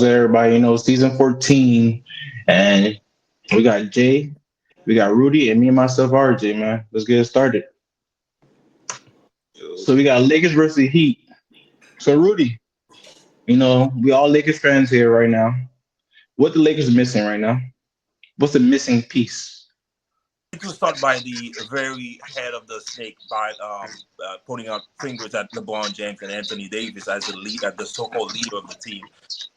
What's up, everybody? Season 14, and we got Jay, we got Rudy, and me and myself, RJ, man. Let's get it started. Yo, So we got Lakers versus Heat. So, Rudy, we all Lakers fans here right now. What the Lakers missing right now? What's the missing piece? To start by the very head of the snake by pointing out fingers at LeBron James and Anthony Davis as the lead, as the so-called leader of the team.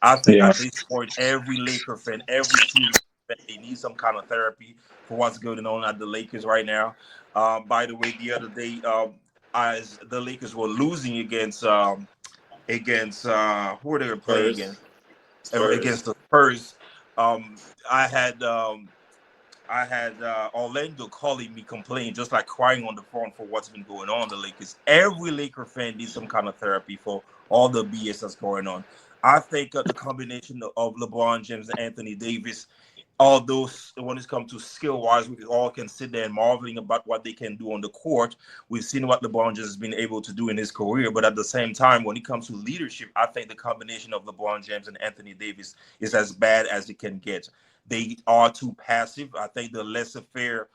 I think Yeah. at this point, every Laker fan, every true Laker fan, they need some kind of therapy for what's going on at the Lakers right now. By the way, the other day, as the Lakers were losing against who were they playing Spurs, against? Against Spurs. the Spurs. Um, I had. Orlando calling me complaining, just like crying on the phone for what's been going on in the Lakers. Every Laker fan needs some kind of therapy for all the BS that's going on. I think the combination of LeBron James and Anthony Davis, although when it comes to skill wise, we all can sit there and marveling about what they can do on the court. We've seen what LeBron James has been able to do in his career, but at the same time, when it comes to leadership, I think the combination of LeBron James and Anthony Davis is as bad as it can get. They are too passive. I think the laissez-faire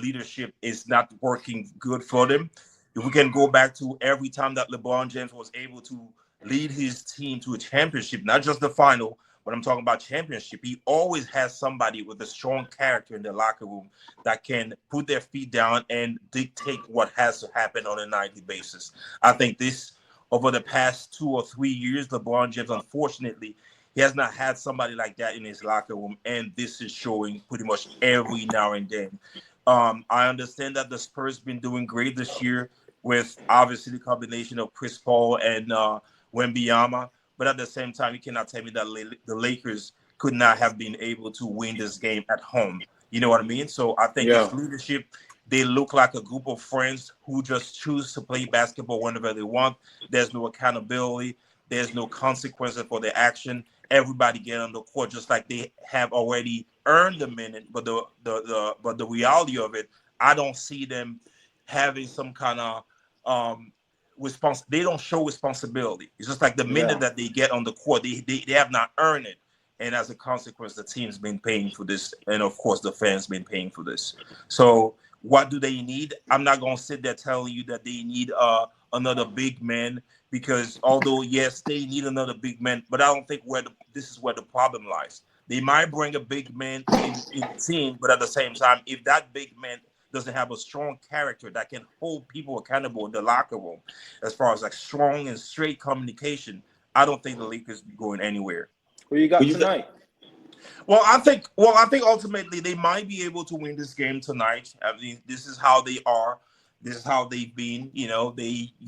leadership is not working good for them. If we can go back to every time that LeBron James was able to lead his team to a championship, not just the final, but I'm talking about championship, he always has somebody with a strong character in the locker room that can put their feet down and dictate what has to happen on a nightly basis. I think this over the past 2 or 3 years, LeBron James, unfortunately, he has not had somebody like that in his locker room, and this is showing pretty much every now and then. I understand that the Spurs been doing great this year with obviously the combination of Chris Paul and Wemby, but at the same time, you cannot tell me that the Lakers could not have been able to win this game at home. You know what I mean? So I think Yeah, it's leadership. They look like a group of friends who just choose to play basketball whenever they want. There's no accountability. There's no consequences for their action. Everybody get on the court just like they have already earned the minute. But the reality of it, I don't see them having some kind of response. They don't show responsibility. It's just like the minute yeah. that they get on the court, they have not earned it. And as a consequence, the team's been paying for this, and of course, the fans been paying for this. So, what do they need? I'm not gonna sit there telling you that they need another big man because although yes, they need another big man, but I don't think this is where the problem lies. They might bring a big man in the team, but at the same time, if that big man doesn't have a strong character that can hold people accountable in the locker room, as far as like strong and straight communication, I don't think the Lakers be going anywhere. Who you Who got you got? tonight? Well, I think ultimately they might be able to win this game tonight. I mean, this is how they are. This is how they've been. You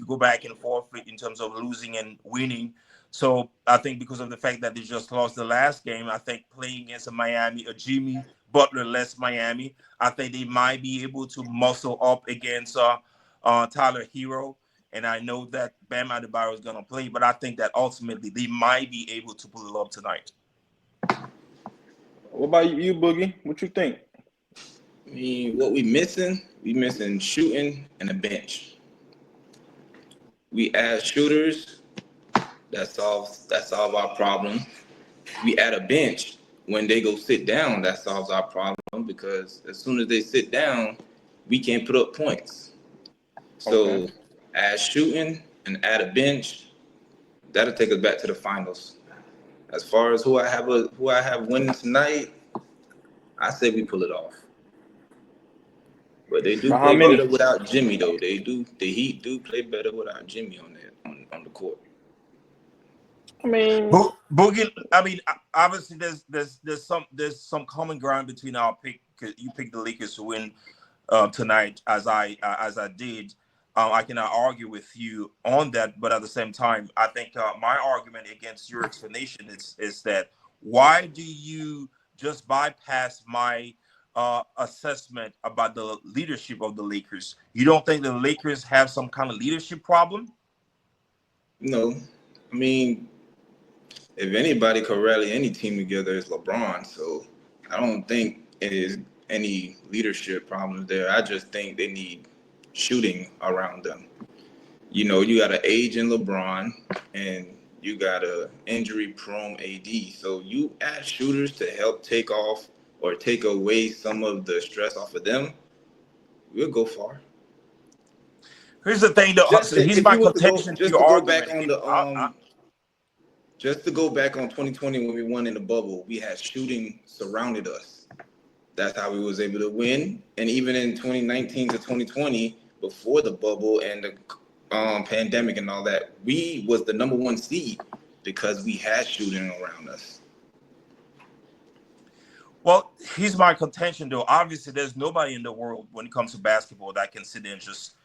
go back and forth in terms of losing and winning. So I think because of the fact that they just lost the last game, I think playing against a Miami, a Jimmy Butler less Miami, I think they might be able to muscle up against Tyler Hero. And I know that Bam Adebayo is going to play, but I think that ultimately they might be able to pull it up tonight. What about you, Boogie? What you think? I mean, what we missing? We missing shooting and a bench. We add shooters, that solves our problem. We add a bench when they go sit down, that solves our problem because as soon as they sit down, we can't put up points. Okay. So add shooting and add a bench, that'll take us back to the finals. As far as who I have winning tonight, I say we pull it off. But they do By how play many? better without Jimmy, though. They do. The Heat do play better without Jimmy on the court. I mean, Boogie, I mean, obviously there's some common ground between our pick. 'Cause you picked the Lakers to win tonight, as I did. I cannot argue with you on that, but at the same time, I think my argument against your explanation is that why do you just bypass my assessment about the leadership of the Lakers? You don't think the Lakers have some kind of leadership problem? No, I mean, if anybody could rally any team together, it's LeBron. So I don't think it is any leadership problems there. I just think they need shooting around them. You got an age in LeBron, and you got a injury-prone AD. So you add shooters to help take off or take away some of the stress off of them, we'll go far. Here's the thing, though. Just So here's if my you was to go, contention to just your to go back argument. on the just to go back on 2020 when we won in the bubble, we had shooting surrounded us. That's how we was able to win. And even in 2019 to 2020, before the bubble and the pandemic and all that, we was the number one seed because we had shooting around us. Well, here's my contention, though. Obviously, there's nobody in the world when it comes to basketball that can sit there and just,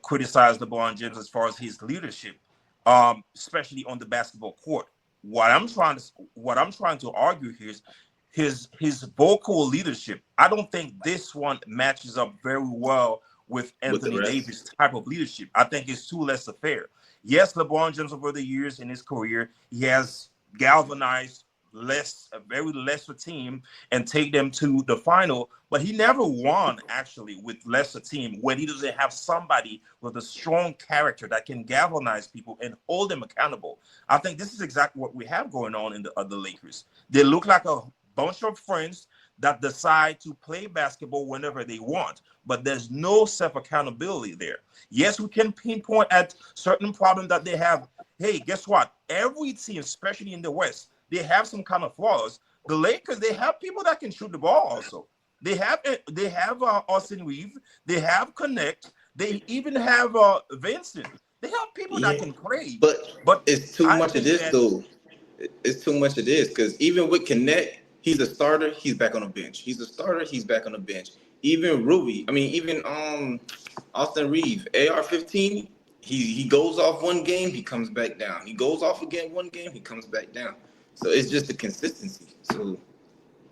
criticize LeBron James as far as his leadership, especially on the basketball court. What I'm trying to argue here is his vocal leadership. I don't think this one matches up very well with With the Anthony rest, Davis type of leadership. I think it's too less affair. Yes, LeBron James over the years in his career, he has galvanized a very lesser team and take them to the final, but he never won actually with lesser team when he doesn't have somebody with a strong character that can galvanize people and hold them accountable. I think this is exactly what we have going on in the other Lakers. They look like a bunch of friends that decide to play basketball whenever they want, but there's no self accountability there. Yes, we can pinpoint at certain problems that they have. Hey, guess what? Every team, especially in the West, they have some kind of flaws. The Lakers, they have people that can shoot the ball also. They have Austin Reeves. They have Connect. They even have Vincent. They have people that yeah, can play. but But it's too I much of think this that though. It's too much of this because even with Connect, he's a starter. He's back on the bench. He's a starter. He's back on the bench. Even Ruby, I mean, even Austin Reeves, AR-15. He goes off one game, he comes back down. He goes off again one game, he comes back down. So it's just the consistency. So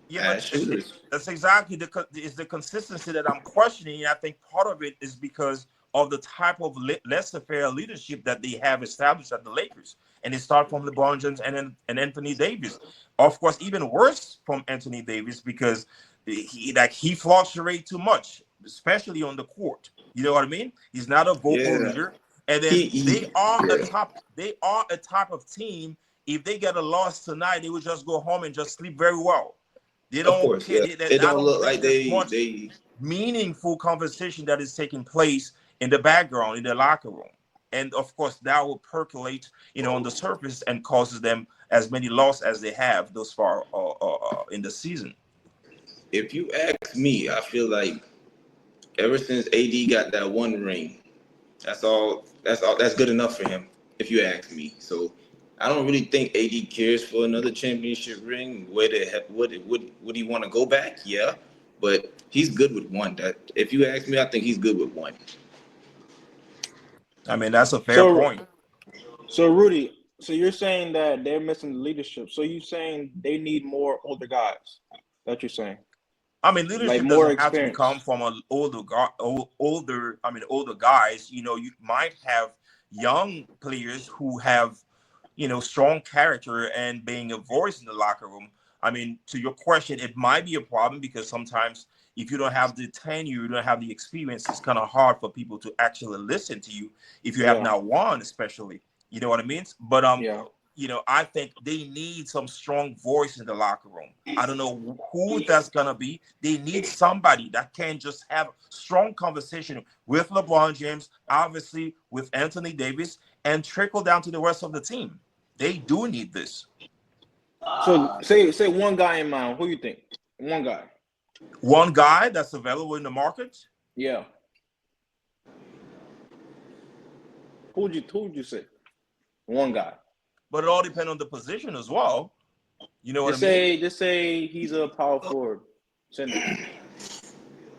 yeah, but as shooters, that's exactly is the consistency that I'm questioning. I think part of it is because of the type of laissez-faire leadership that they have established at the Lakers, and it starts from LeBron James and Anthony Davis. Of course, even worse from Anthony Davis because he fluctuates too much, especially on the court. You know what I mean? He's not a vocal yeah, leader, and then he yeah, They are a type of team. If they get a loss tonight, they will just go home and just sleep very well. They of don't course, care. yeah. It I don't don't look think like there's they much they meaningful conversation that is taking place in the background in the locker room, and of course that will percolate, on the surface and causes them as many losses as they have thus far in the season. if you ask me, I feel like ever since AD got that one ring, that's all. That's all. That's good enough for him, if you ask me. So I don't really think AD cares for another championship ring. Where the heck would he want to go back? Yeah, but he's good with one. That if you ask me, I think he's good with one. I mean, that's a fair So, point. so Rudy, so you're saying that they're missing the leadership. So you saying they need more older guys? That you're saying, I mean, like leadership more doesn't have to become experience. from an older. I mean, older guys. You might have young players who have, strong character and being a voice in the locker room. I mean, to your question, it might be a problem because sometimes if you don't have the tenure, you don't have the experience, it's kind of hard for people to actually listen to you if you have Yeah, not won, especially. You know what I mean? But yeah. I think they need some strong voice in the locker room. I don't know who that's gonna be. They need somebody that can just have strong conversation with LeBron James, obviously with Anthony Davis, and trickle down to the rest of the team. They do need this. So say one guy in mind. Who you think? One guy. One guy that's available in the market, Yeah. Who would you say? One guy. but it all depends on the position as well. You know what I Just mean? say just say he's a power forward center.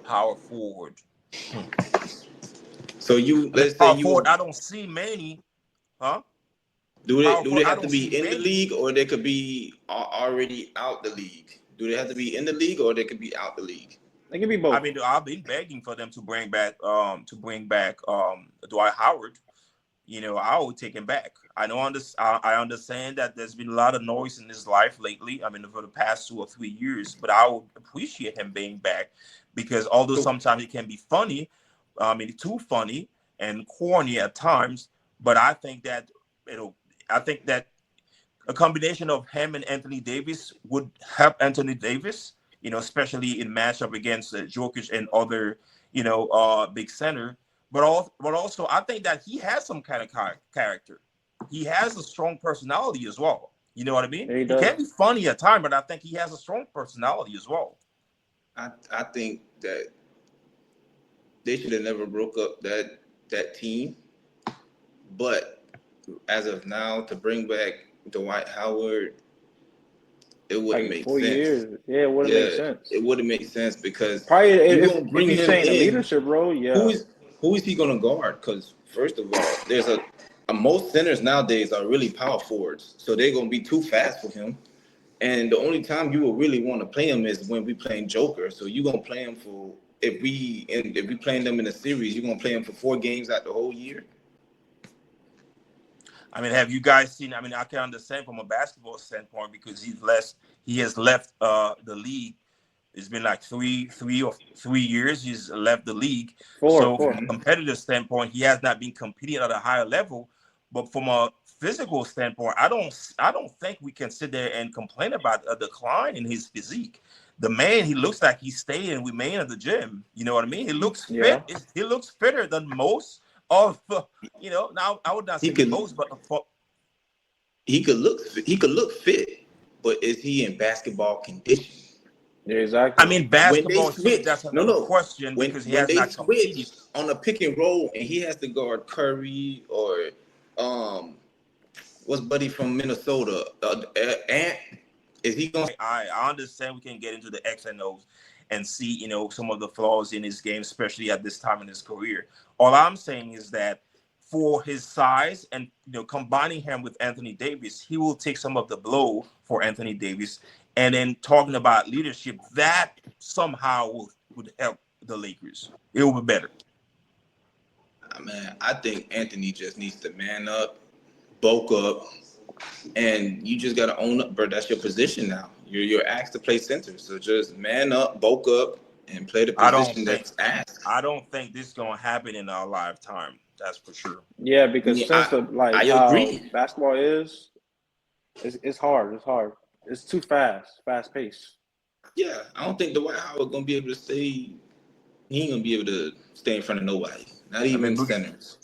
Power forward. So you I mean, let's say power you forward. I don't see many, huh? do they Power do forward. they I have to don't see be in the many. league or they could be already out the league? Do they have to be in the league or they could be out the league? They can be I both. mean, I've been begging for them to bring back Dwight Howard. I would take him back. I understand that there's been a lot of noise in his life lately. I mean, over the past 2 or 3 years, but I would appreciate him being back because although So sometimes it can be funny, I mean, too funny and corny at times, but I think that you know I think that a combination of him and Anthony Davis would help Anthony Davis, especially in matchup against Jokic and other, big center. But also, I think that he has some kind of character. He has a strong personality as well. You know what I mean? Yeah, he He can does. be funny at times, but I think he has a strong personality as well. I think that they should have never broke up that team. But as of now, to bring back Dwight Howard, it wouldn't Like make 4 years. sense. Yeah, it wouldn't make Yeah, sense. it wouldn't make sense because Probably you're if gonna if bring you're him saying the in. leadership role, Who yeah. is he gonna guard? Because first of all, there's most centers nowadays are really power forwards, so they're gonna be too fast for him. And the only time you will really want to play him is when we playing Joker. So you're gonna play him for if we playing them in a series, you're gonna play him for 4 games out the whole year. I mean, have you guys seen? I mean, I can understand from a basketball standpoint because he has left the league. It's been like 3 years he's left the league. Four, So four. from a competitive standpoint, he has not been competing at a higher level. But from a physical standpoint, I don't think we can sit there and complain about a decline in his physique. The man, he looks like he's staying and remain at the gym. You know what I mean? He looks Yeah. fit. He looks fitter than most of now I would not He say could most, but he could look fit, but is he in basketball condition? Yeah, I exactly. mean When they basketball. switch, That's another no, question because he when has they not competed. switch on a pick and roll and he has to guard Curry or what's buddy from Minnesota, Ant, is he gonna? I understand we can get into the X and O's and see, some of the flaws in his game, especially at this time in his career. All I'm saying is that for his size and combining him with Anthony Davis, he will take some of the blow for Anthony Davis. And then talking about leadership, that somehow would help the Lakers. It will be better. Man, I think Anthony just needs to man up, bulk up, and you just gotta own up, bro. That's your position now. You're asked to play center, so just man up, bulk up, and play the I don't position think that's asked. I don't think this is gonna happen in our lifetime. That's for sure. Yeah, because Yeah, since I how agree. basketball is, it's hard. It's hard. It's too fast paced. Yeah, I don't think Dwight Howard gonna be able to stay. He ain't gonna be able to stay in front of nobody, not I mean, even centers.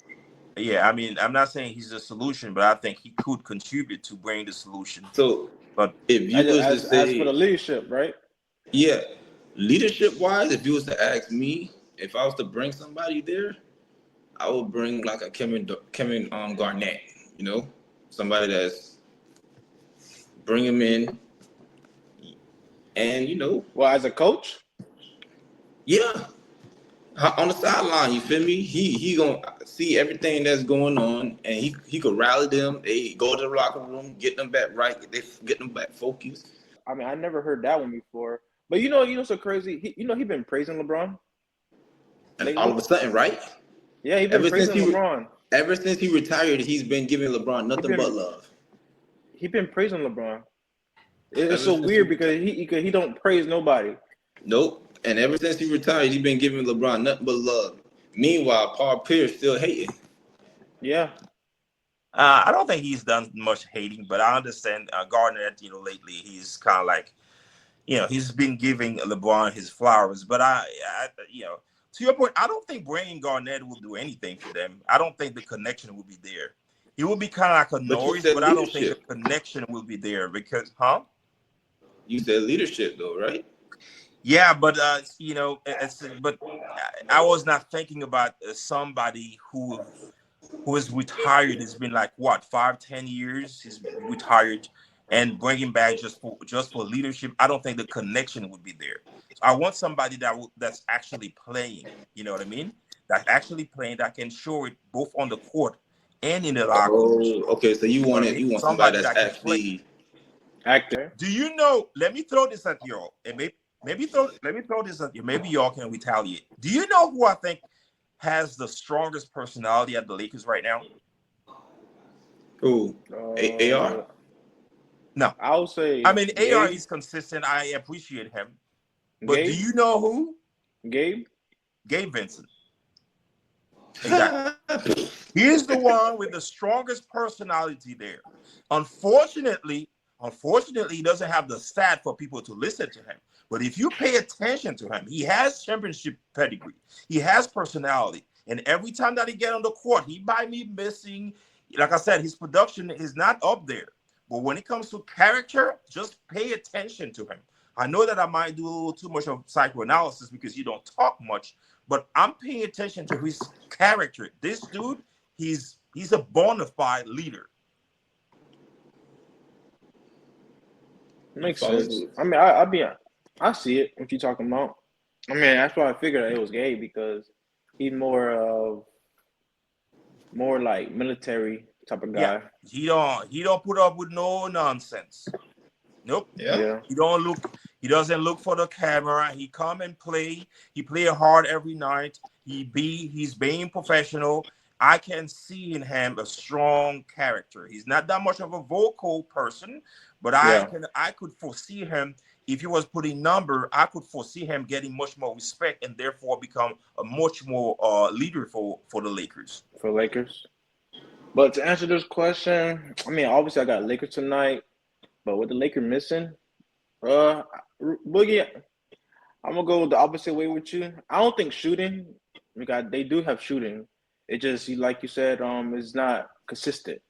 yeah, I mean, I'm not saying he's the solution, but I think he could contribute to bring the solution. So But if you was to As for the say, leadership, right? yeah, leadership wise, if you was to ask me, if I was to bring somebody there, I would bring like a Kevin Garnett, somebody that's bring him in, and Well, as a coach, yeah, on the sideline, you feel me? He gonna see everything that's going on, and he could rally them. They go to the locker room, get them back right, get them back focused. I mean, I never heard that one before. But so crazy. He been praising LeBron And lately. all of a sudden, right? Yeah, he been praising LeBron. Ever since he retired, he's been giving LeBron nothing but love. He been praising LeBron. It's Ever so since weird because he don't praise nobody. Nope. And ever since he retired, he's been giving LeBron nothing but love. Meanwhile, Paul Pierce still hating. Yeah. I don't think he's done much hating, but I understand Gardner. Lately he's kind of like, he's been giving LeBron his flowers. But to your point, I don't think bringing Garnett will do anything for them. I don't think the connection will be there. It will be kind of like a But you noise, said but I don't think leadership. the connection will be there because, You said leadership, though, right? Yeah, but but I was not thinking about somebody who is retired. It's been like what 5-10 years he's retired, and bring him back just for leadership. I don't think the connection would be there. So I want somebody that's actually playing. You know what I mean? That actually playing that can show it both on the court and in the locker room. Oh, okay. So you You know what I want mean? somebody Somebody that's that can play. actually Actor. Do you know? Let me throw this at y'all, and let me throw this at you. Maybe y'all can retaliate. Do you know who I think has the strongest personality at the Lakers right now? who? AR? No, I would say. I mean AR Gabe. is consistent. I appreciate him, but do Gabe. you know who? Gabe. Gabe Vincent. Exactly. He's the one with the strongest personality there. Unfortunately, he doesn't have the stat for people to listen to him. But if you pay attention to him, he has championship pedigree. He has personality. And every time that he get on the court, he might be missing. Like I said, his production is not up there. But when it comes to character, just pay attention to him. I know that I might do a little too much of psychoanalysis because you don't talk much, but I'm paying attention to his character. This dude, he's a bona fide leader. Makes sense. I mean, I see it. What you talking about? I mean, that's why I figured it was gay because he's more like military type of guy. Yeah, he don't put up with no nonsense. Nope. Yeah. He doesn't look for the camera. He come and play. He play hard every night. He's being professional. I can see in him a strong character. He's not that much of a vocal person, but I could foresee him if he was putting number. I could foresee him getting much more respect and therefore become a much more leader for the Lakers. For Lakers. But to answer this question, I mean, obviously I got Lakers tonight, but with the Lakers missing, Boogie, I'm gonna go the opposite way with you. I don't think shooting, because they do have shooting. It just, like you said, it's not consistent.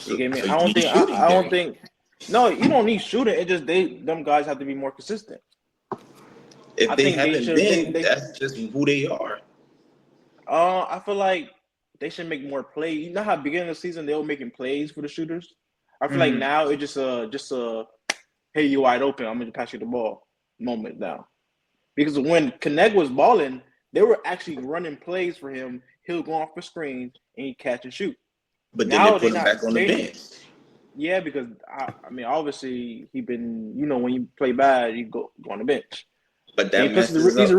You get me? I don't think. No, you don't need shooting. It just them guys have to be more consistent. If they haven't been, that's just who they are. I feel like they should make more plays. You know how beginning of the season they were making plays for the shooters. I feel like now it's just a hey, you wide open, I'm gonna pass you the ball moment now. Because when Connect was balling, they were actually running plays for him. He'll go off the screen and he catch and shoot. But then they put him back on the bench. Yeah, because I mean, obviously he been, when you play bad, you go on the bench. But that messes up.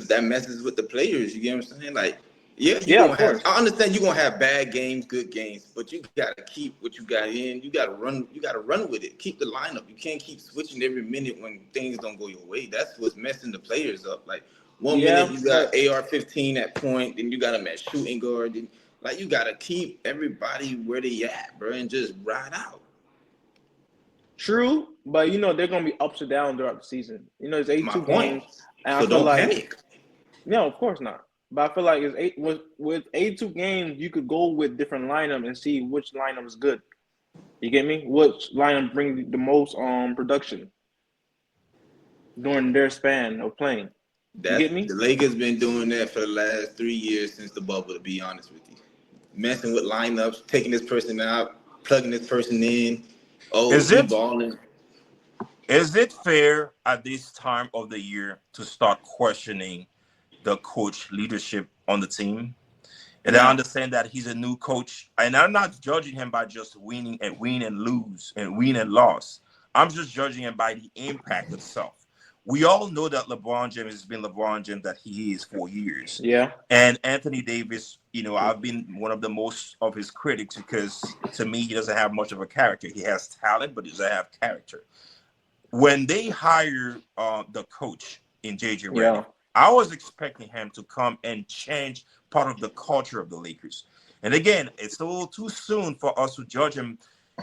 That messes with the players. You get what I'm saying? Like, I understand you're gonna have bad games, good games, but you gotta keep what you got in. You gotta run with it. Keep the lineup. You can't keep switching every minute when things don't go your way. That's what's messing the players up. Like one minute you got AR-15 at point, then you got them at shooting guard. Then, like, you gotta keep everybody where they at, bro, and just ride out. True, but they're gonna be ups and downs throughout the season. It's 82 games, and so don't panic. No, of course not. But I feel like with 82 games, you could go with different lineup and see which lineup is good. You get me? Which lineup brings the most production during their span of playing. You get me? The Lakers been doing that for the last 3 years since the bubble, to be honest with you. Messing with lineups, taking this person out, plugging this person in. Balling. Is it fair at this time of the year to start questioning the coach leadership on the team? And I understand that he's a new coach, and I'm not judging him by just winning and win and lose and win and loss. I'm just judging him by the impact itself. We all know that LeBron James has been LeBron James that he is for years. Yeah. And Anthony Davis, I've been one of the most of his critics because to me, he doesn't have much of a character. He has talent, but he doesn't have character. When they hire the coach in JJ Redick, I was expecting him to come and change part of the culture of the Lakers. And again, it's a little too soon for us to judge him,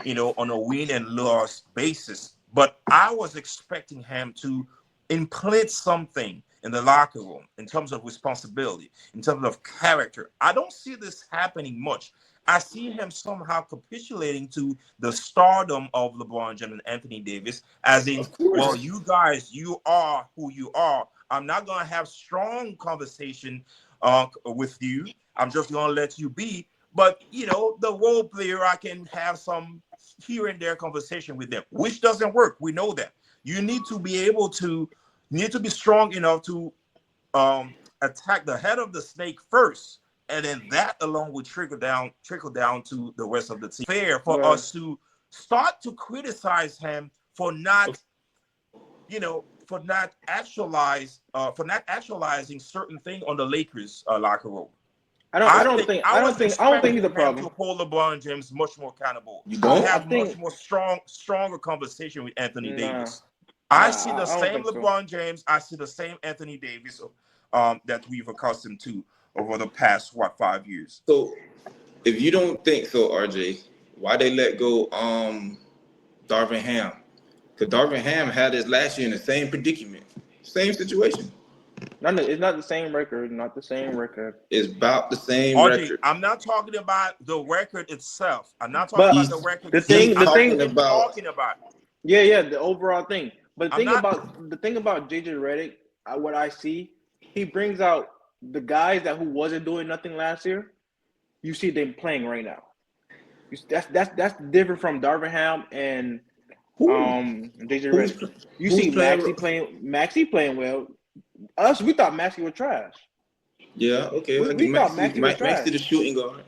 on a win and loss basis. But I was expecting him to implant something in the locker room in terms of responsibility, in terms of character. I don't see this happening much. I see him somehow capitulating to the stardom of LeBron James and Anthony Davis, as in, well, you guys, you are who you are. I'm not going to have strong conversation with you. I'm just going to let you be. But, the role player, I can have some here and there conversation with them, which doesn't work. We know that. You need to be strong enough to attack the head of the snake first, and then that alone will trickle down to the rest of the team. Fair for us to start to criticize him for not actualizing certain things on the Lakers locker room. I don't think he's the problem. To hold LeBron James much more accountable. You don't have much more stronger conversation with Anthony Davis. I see the same LeBron James. I see the same Anthony Davis that we've accustomed to. over the past 5 years. So if you don't think so, RJ, why they let go Darvin Ham? Because Darvin Ham had his last year in the same predicament, same situation. It's not the same record. Not the same record. It's about the same RJ, record. I'm not talking about the record itself. I'm not talking But about the record. the itself. thing, I'm talking about. Yeah, the overall thing. But I'm not- the thing about JJ Redick, what I see, he brings out the guys who wasn't doing nothing last year. You see them playing right now. That's different from Darvin Ham and JJ Redick. You see Maxey playing well. We thought Maxey was trash. Yeah, okay. We thought Maxey was trash. Maxey the shooting guard.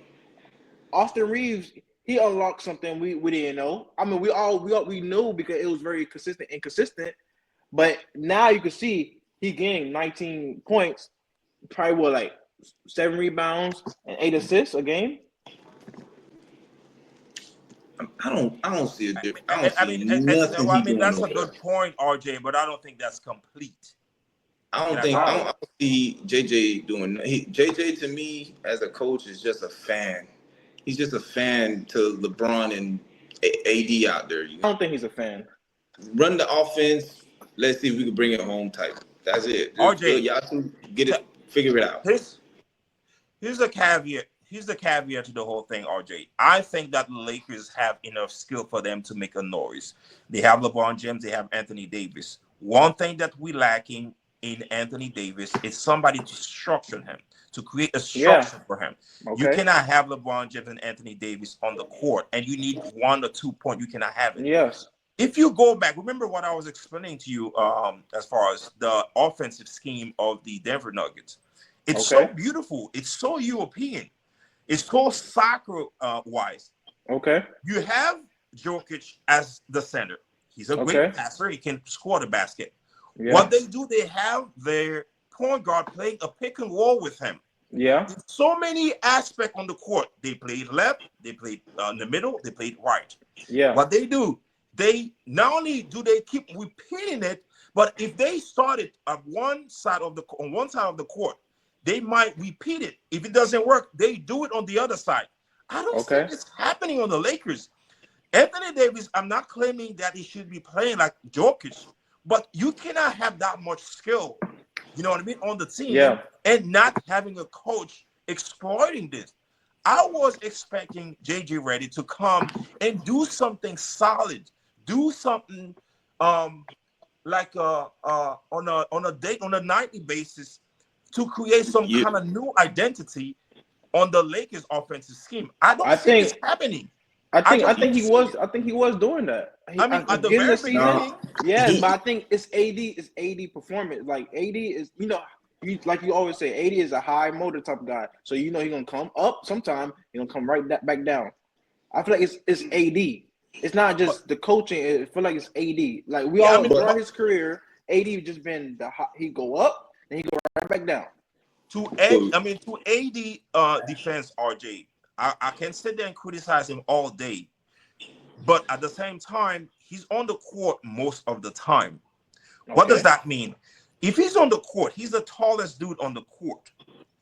Austin Reeves, he unlocked something we didn't know. I mean, we knew because it was very inconsistent. But now you can see he gained 19 points, probably 7 rebounds and 8 assists a game. I don't see a difference. I mean, that's a good point, RJ, but I don't think that's complete. I don't see JJ doing. JJ to me as a coach is just a fan. He's just a fan to LeBron and AD out there. You know? I don't think he's a fan. Run the offense. Let's see if we can bring it home type. That's it. RJ, y'all two get it, figure it out. Here's the caveat. Here's the caveat to the whole thing, RJ. I think that the Lakers have enough skill for them to make a noise. They have LeBron James. They have Anthony Davis. One thing that we lacking in Anthony Davis is somebody to structure him, to create a structure for him. Okay. You cannot have LeBron James and Anthony Davis on the court, and you need 1 or 2 points. You cannot have it. Yes. If you go back, remember what I was explaining to you as far as the offensive scheme of the Denver Nuggets. It's so beautiful. It's so European. It's so soccer-wise. Okay. You have Jokic as the center. He's a great passer. He can score the basket. Yeah. What they do, they have their point guard playing a pick and roll with him. Yeah. So many aspects on the court. They played left. They played in the middle. They played right. Yeah. What they do, they not only do they keep repeating it, but if they started on one side of the court, they might repeat it. If it doesn't work, they do it on the other side. I don't think it's happening on the Lakers. Anthony Davis, I'm not claiming that he should be playing like Jokic, but you cannot have that much skill, you know what I mean, on the team and not having a coach exploiting this. I was expecting JJ Redick to come and do something solid, do something on a nightly basis to create some kind of new identity on the Lakers offensive scheme. I think it's happening. I think he was doing that. At the very beginning. Yes, but I think it's AD performance. Like AD is, like you always say, AD is a high motor type of guy. So he's gonna come up sometime, he's gonna come right back down. I feel like it's AD. It's not just the coaching. I feel like it's AD. Like throughout his career, AD just been he go up and he go right back down. To AD defense, RJ, I can sit there and criticize him all day, but at the same time, he's on the court most of the time. What does that mean? If he's on the court, he's the tallest dude on the court.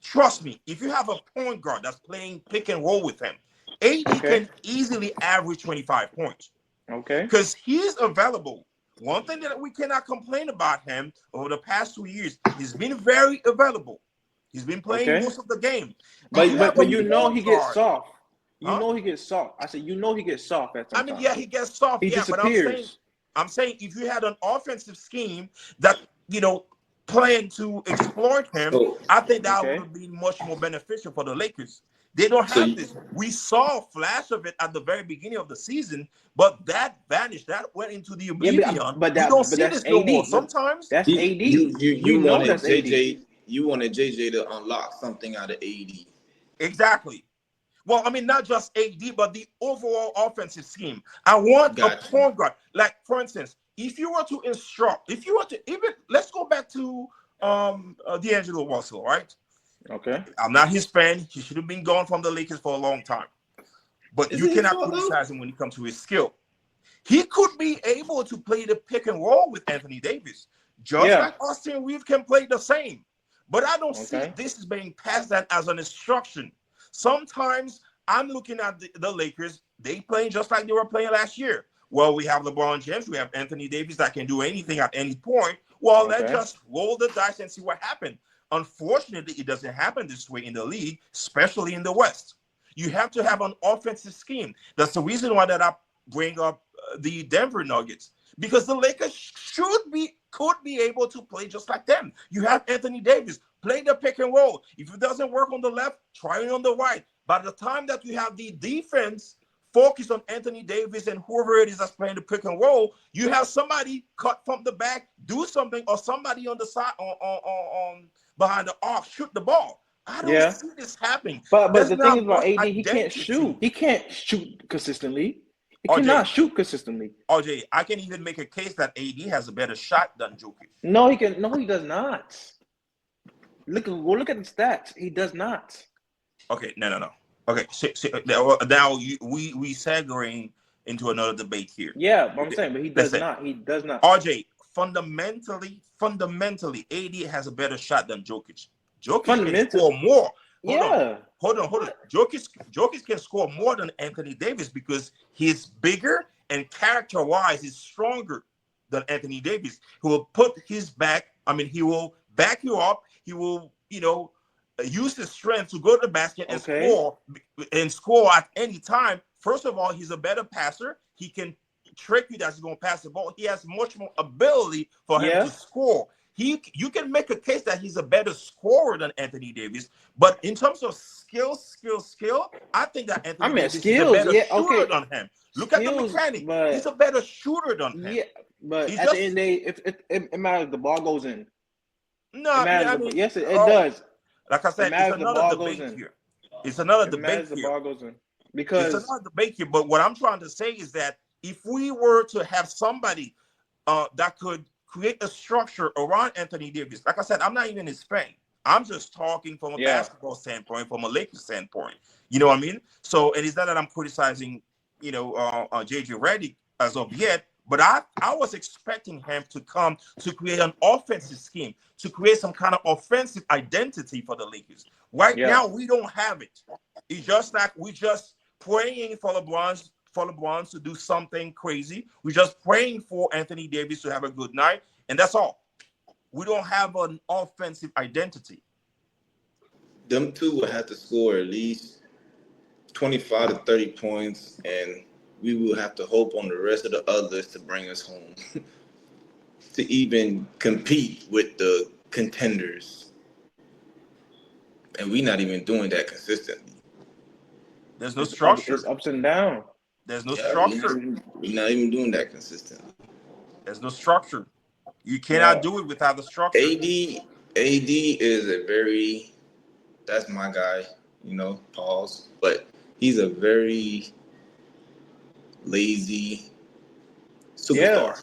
Trust me, if you have a point guard that's playing pick and roll with him, AD can easily average 25 points. Okay. Because he's available. One thing that we cannot complain about him over the past 2 years, he's been very available. He's been playing most of the game. But he gets soft. He gets soft. I said, he gets soft at times. He gets soft. He disappears. But I'm saying if you had an offensive scheme that, plan to exploit him, I think that would have been much more beneficial for the Lakers. They don't have this. We saw a flash of it at the very beginning of the season, but that vanished. That went into the oblivion. But we don't see this no more. Sometimes that's AD. You wanted JJ. You wanted JJ to unlock something out of AD. Exactly. Well, not just AD, but the overall offensive scheme. I want a point guard. Like, for instance, if you were to let's go back to D'Angelo Russell, right? Okay. I'm not his fan. He should have been gone from the Lakers for a long time. But you cannot criticize him when it comes to his skill. He could be able to play the pick and roll with Anthony Davis. Just like Austin Reeves can play the same. But I don't see Okay. this is being passed that as an instruction. Sometimes I'm looking at the Lakers. They playing just like they were playing last year. Well, we have LeBron James, we have Anthony Davis that can do anything at any point. Well, let's Okay. just roll the dice and see what happens. Unfortunately, it doesn't happen this way in the league, especially in the West. You have to have an offensive scheme. That's the reason why that I bring up the Denver Nuggets, because the Lakers could be able to play just like them. You have Anthony Davis play the pick and roll. If it doesn't work on the left, try it on the right. By the time that you have the defense focus on Anthony Davis and whoever it is that's playing the pick and roll, you have somebody cut from the back, do something, or somebody on the side on behind the arc shoot the ball. I don't Yeah. see this happening. But There's the thing not is about much AD, he can't shoot. identity. He can't shoot consistently. He RJ. cannot shoot consistently. RJ, I can even make a case that AD has a better shot than Jokic. No, he can. No, he does not. Look at the stats. He does not. Okay, no. Okay, now we segueing into another debate here. Yeah, but I'm saying, but he does Listen, not. He does not. RJ, fundamentally, AD has a better shot than Jokic. Jokic can score more. Hold on. Jokic can score more than Anthony Davis because he's bigger and character-wise is stronger than Anthony Davis. He will put his back. I mean, he will back you up. He will, use his strength to go to the basket and score at any time. First of all, he's a better passer. He can trick you that he's going to pass the ball. He has much more ability for him to score. You can make a case that he's a better scorer than Anthony Davis, but in terms of skill, I think that Anthony Davis is a better shooter than him. Look at the mechanic. He's a better shooter than him. Yeah, but at the end of the day, if it matters, the ball goes in. No, yes, it does. Like I said, it's another debate here. It's another debate here. The ball goes in. Because it's another debate here. But what I'm trying to say is that if we were to have somebody that could create a structure around Anthony Davis, like I said, I'm not even his fan. I'm just talking from a basketball standpoint, from a Lakers standpoint. You know what I mean? So, and it's not that I'm criticizing, JJ Redick as of yet, but I was expecting him to come to create an offensive scheme, to create some kind of offensive identity for the Lakers. Right now, we don't have it. It's just like we're just praying for LeBron to do something crazy. We're just praying for Anthony Davis to have a good night, and that's all. We don't have an offensive identity. Them two will have to score at least 25 to 30 points, and we will have to hope on the rest of the others to bring us home to even compete with the contenders. And we're not even doing that consistently. There's no structure. It's ups and downs. There's no structure. We're not even doing that consistently. There's no structure. You cannot do it without the structure. AD is that's my guy, pause. But he's a very lazy superstar.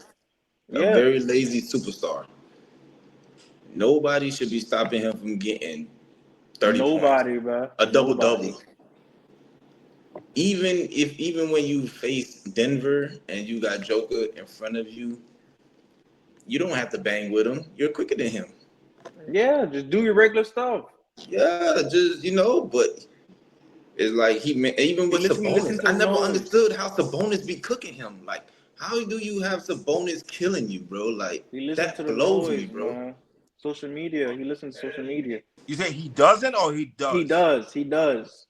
A very lazy superstar. Nobody should be stopping him from getting 30 points. Bro. A double-double. Even when you face Denver and you got Joker in front of you, you don't have to bang with him. You're quicker than him. Yeah, just do your regular stuff. Yeah, just, but it's like even with Sabonis, I never understood how Sabonis be cooking him. Like, how do you have Sabonis killing you, bro? Like, that blows me, bro. Man. Social media. He listens to social media. You say he doesn't or he does? He does.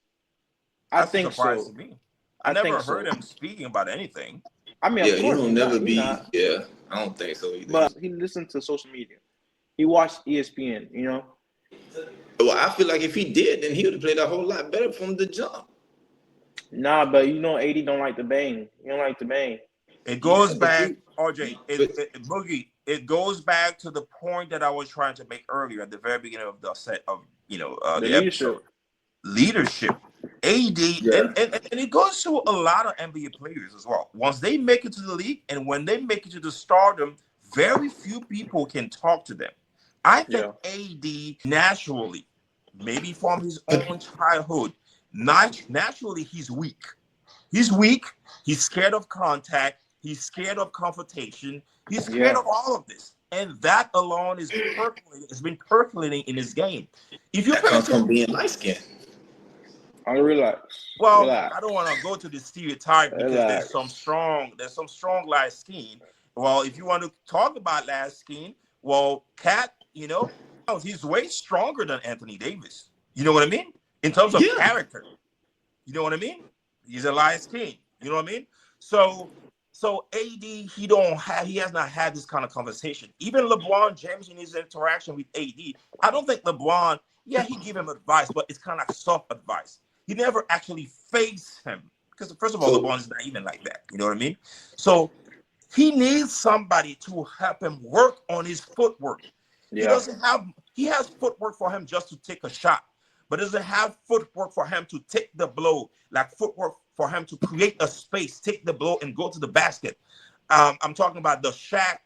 I think so. To me. I never heard him speaking about anything. I mean, he don't never be. Yeah, I don't think so either. But he listens to social media. He watched ESPN. Well, I feel like if he did, then he would have played a whole lot better from the jump. Nah, but AD don't like the bang. He don't like the bang. It goes back, RJ. Boogie. It goes back to the point that I was trying to make earlier at the very beginning of the set of the episode. Leadership. AD and it goes to a lot of NBA players as well. Once they make it to the league and when they make it to the stardom, very few people can talk to them. I think AD naturally, maybe from his own childhood, naturally he's weak. He's weak. He's scared of contact. He's scared of confrontation. He's scared of all of this. and that alone is percolating. It's been percolating in his game. If you That pay comes from attention, being light skinned. I relax. well, Relax. I don't want to go to the stereotype because Relax. there's some strong light skin. Well, if you want to talk about light skin, well, Cat, he's way stronger than Anthony Davis. You know what I mean? In terms of Yeah. character. You know what I mean? He's a light skin. You know what I mean? So AD, he has not had this kind of conversation. Even LeBron James in his interaction with AD, I don't think LeBron, yeah, he gave him advice, but it's kind of soft advice. He never actually faced him. Because first of all, So LeBron is not even like that. You know what I mean? So he needs somebody to help him work on his footwork. Yeah. He has footwork for him just to take a shot, but doesn't have footwork for him to take the blow, like footwork for him to create a space, take the blow, and go to the basket. I'm talking about the Shaq,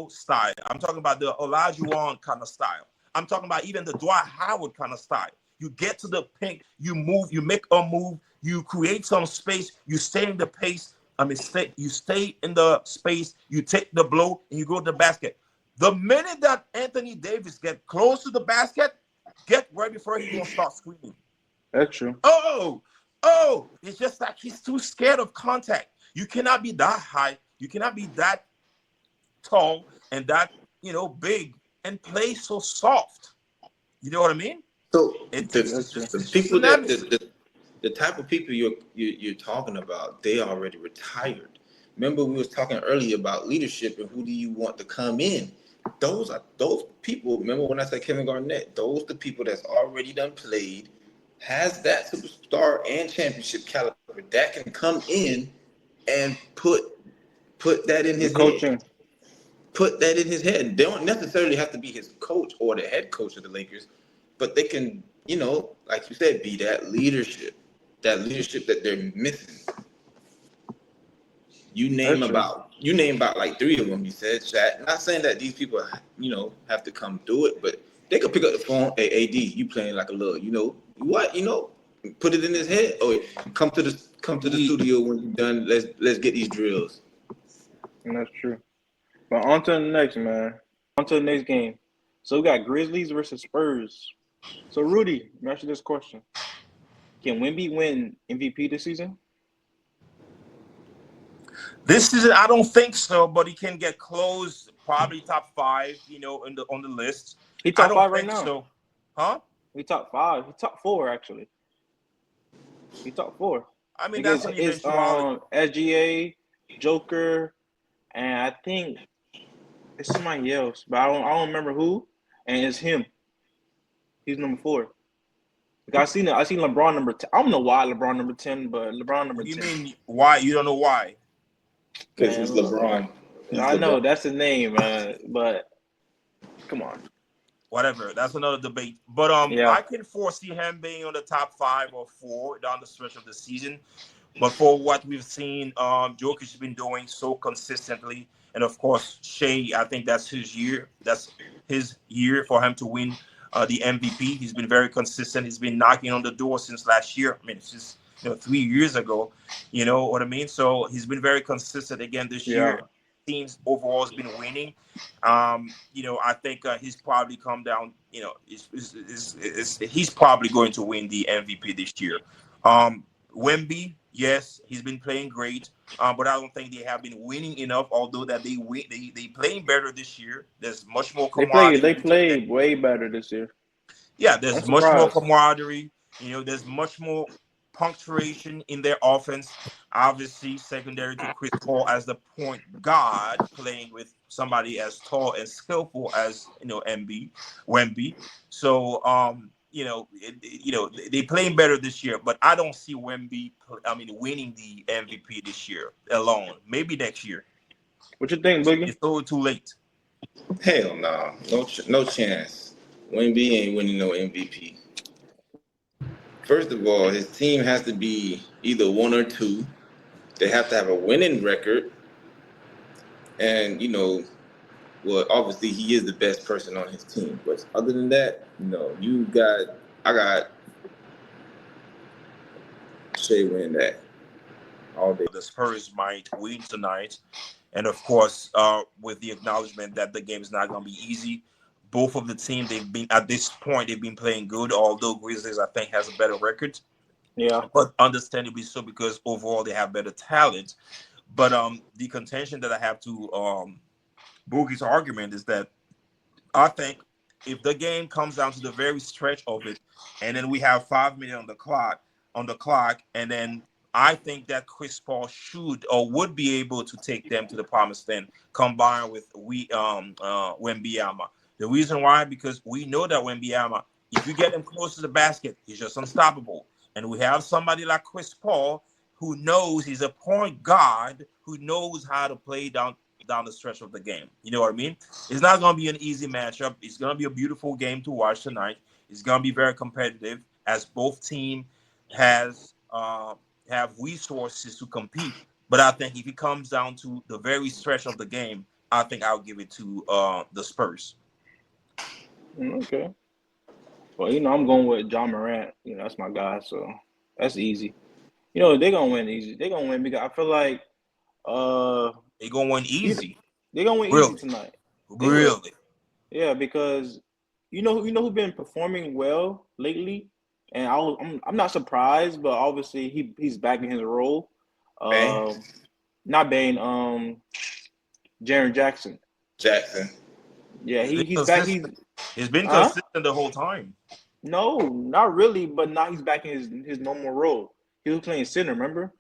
style. I'm talking about the Olajuwon kind of style. I'm talking about even the Dwight Howard kind of style. You get to the pink, you move, you make a move, you create some space, you stay in the pace. You stay in the space, you take the blow, and you go to the basket. The minute that Anthony Davis get close to the basket, get right before he gonna start screaming. That's true. Oh, it's just like he's too scared of contact. You cannot be that high, you cannot be that tall and that big and play so soft. You know what I mean? so It's the it's That's true. just the it's just people a that nemesis. the type of people you're talking about, they already retired. Remember, we was talking earlier about leadership and who do you want to come in. Those people. Remember when I said Kevin Garnett? Those the people that's already done played, has that superstar and championship caliber that can come in and put that in The his head. coaching. Put that in his head. They don't necessarily have to be his coach or the head coach of the Lakers, but they can, like you said, be that leadership that they're missing. That's true. You name about like three of them. You said, Shaq. Not saying that these people, have to come do it, but they could pick up the phone. Hey, AD, you playing like a little, what, put it in his head. Oh, come to the He, studio when you're done. Let's get these drills. And that's true. But on to the next, man. On to the next game. So we got Grizzlies versus Spurs. So Rudy, let me ask you this question: can Wemby win MVP this season? this season, I don't think so, but he can get close, probably top five, on the list. He I top don't five right think now. so, huh? He top five. He top four actually. He top four. I mean, that's Because an it's eventuality. SGA, Joker, and I think it's somebody else, but I don't remember who. And it's him. He's number four. Because I seen LeBron number 10. I don't know why LeBron number 10, but LeBron number What do you 10. mean? Why? You don't know why? Because he's Man, LeBron. He's I LeBron. know that's his name, man. But come on. Whatever. That's another debate. But Yeah. I can foresee him being on the top 5 or 4 down the stretch of the season. But for what we've seen, Jokic has been doing so consistently, and of course, Shea, I think that's his year. That's his year for him to win the MVP. He's been very consistent. He's been knocking on the door since last year. I mean, since 3 years ago. You know what I mean? So he's been very consistent again this Yeah. year. Teams overall has been winning. I think he's probably come down. He's probably going to win the MVP this year. Wemby, yes, he's been playing great, but I don't think they have been winning enough. Although that they playing better this year. There's much more camaraderie They between them. played way better this year. Yeah, I'm there's much more surprised. camaraderie. There's much more punctuation in their offense. Obviously, secondary to Chris Paul as the point guard, playing with somebody as tall and skillful as Wemby. So, they playing better this year, but I don't see Wemby. Winning the MVP this year alone. Maybe next year. What you think, Boogie? It's still too late. Hell no, no chance. Wemby ain't winning no MVP. First of all, his team has to be either one or two. They have to have a winning record, and well, obviously he is the best person on his team. But other than that, I got Shea win that all day. The Spurs might win tonight. and of course, with the acknowledgement that the game is not going to be easy. Both of the team, they've been at this point, they've been playing good. Although Grizzlies, I think, has a better record, Yeah. but understandably so because overall they have better talent. But the contention that I have to Boogie's argument is that I think if the game comes down to the very stretch of it, and then we have 5 minutes on the clock, and then I think that Chris Paul should or would be able to take them to the promised land, combined with Wembyama. The reason why, because we know that Wembyama, if you get him close to the basket, he's just unstoppable. And we have somebody like Chris Paul who knows he's a point guard who knows how to play down the stretch of the game. You know what I mean? It's not going to be an easy matchup. It's going to be a beautiful game to watch tonight. It's going to be very competitive as both teams have resources to compete. But I think if it comes down to the very stretch of the game, I think I'll give it to the Spurs. Okay. Well, I'm going with John Morant. That's my guy, so that's easy. They're gonna win easy. They're gonna win because I feel like They're going to win easy. they're gonna win Really? easy tonight. Really? Yeah, because who's been performing well lately, and I'm not surprised, but obviously he's back in his role. Bane? Not Bane. Jaren Jackson. Jackson. Yeah, He's he's back. He's been consistent the whole time. No, not really, but now he's back in his normal role. He was playing center, remember?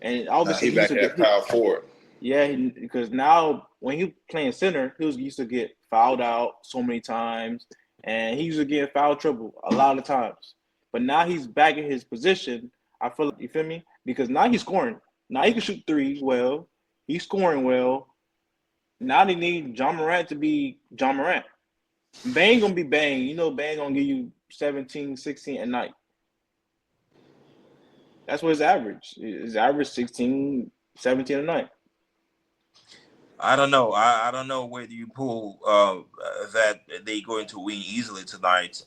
And obviously He back at power forward. Yeah, because now when he playing center, he used to get fouled out so many times, and he used to get foul trouble a lot of times. But now he's back in his position. I feel like, you feel me? Because now he's scoring. Now he can shoot threes well. He's scoring well. Now they need John Morant to be John Morant. Bang gonna be Bang. Bang gonna give you 17, 16 at night. That's what his average. His average 16, 17 a night. I don't know. I don't know whether you pull that they're going to win easily tonight.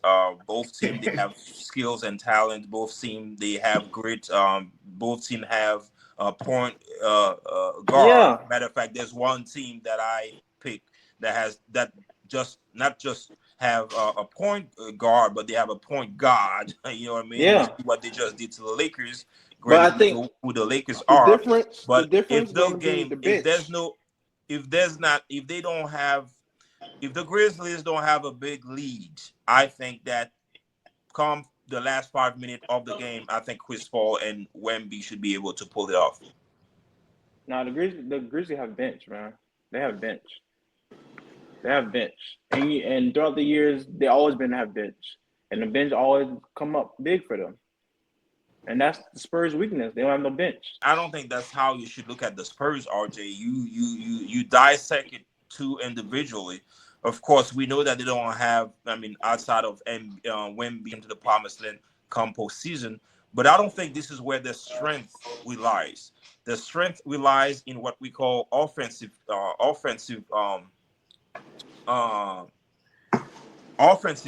Both teams they have skills and talent. Both teams they have grit. Both teams have a point guard. Yeah. Matter of fact, there's one team that I picked that just not just have a point guard, but they have a point guard. You know what I mean? Yeah. What they just did to the Lakers. But I think who the Lakers the are. difference. But the difference if the gonna game, be the bench. If the Grizzlies don't have a big lead, I think that come the last 5 minutes of the game, I think Chris Paul and Wemby should be able to pull it off. Nah, the Grizzlies have bench, man. They have bench. And throughout the years, they always been have bench, and the bench always come up big for them. And that's the Spurs' weakness. They don't have no bench. I don't think that's how you should look at the Spurs, RJ. You dissect it too individually. Of course, we know that they don't have. Outside of Wemby into the promised land come postseason, but I don't think this is where their strength relies. The strength relies in what we call offensive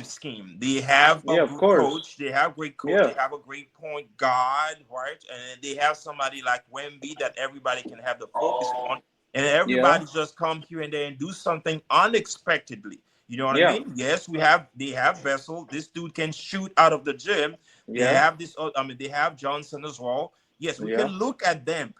scheme. They have a good coach. They have great coach. Yeah. They have a great point guard, right? And they have somebody like Wemby that everybody can have the focus on. And everybody just come here and there and do something unexpectedly. You know what I mean? Yes, they have Vessel. This dude can shoot out of the gym. Yeah. They have they have Johnson as well. Yes, we can look at them,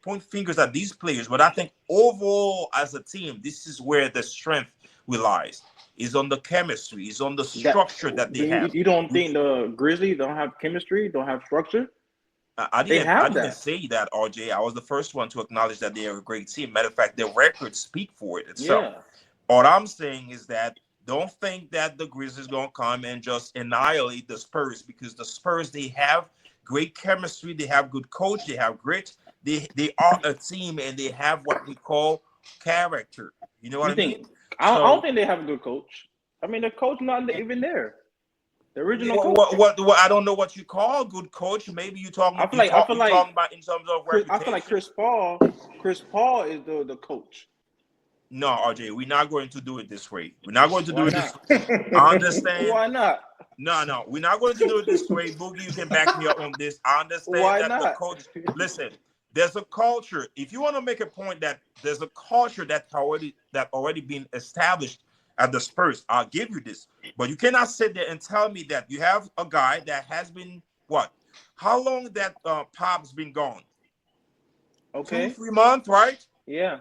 point fingers at these players, but I think overall as a team, this is where the strength relies. Is on the chemistry, is on the structure that they have. You don't think the Grizzlies don't have chemistry, don't have structure? I didn't say that, RJ. I was the first one to acknowledge that they are a great team. Matter of fact, their records speak for it itself. Yeah. All I'm saying is that don't think that the Grizzlies going to come and just annihilate the Spurs, because the Spurs, they have great chemistry. They have good coach. They have grit. They are a team, and they have what we call character. You know what I mean? I don't think they have a good coach. The coach not even there. The original coach. What I don't know what you call good coach. Maybe you're talking. I feel like talking about in terms of reputation. I feel like Chris Paul is the coach. No, RJ, we're not going to do it this way. We're not going to do it this way. I understand. Why not? No, we're not going to do it this way. Boogie, you can back me up on this. I understand the coach. Listen, there's a culture. If you want to make a point that there's a culture that already been established at the Spurs, I'll give you this. But you cannot sit there and tell me that you have a guy that has been what? How long that Pop's been gone? Okay. 2-3 months, right? Yeah.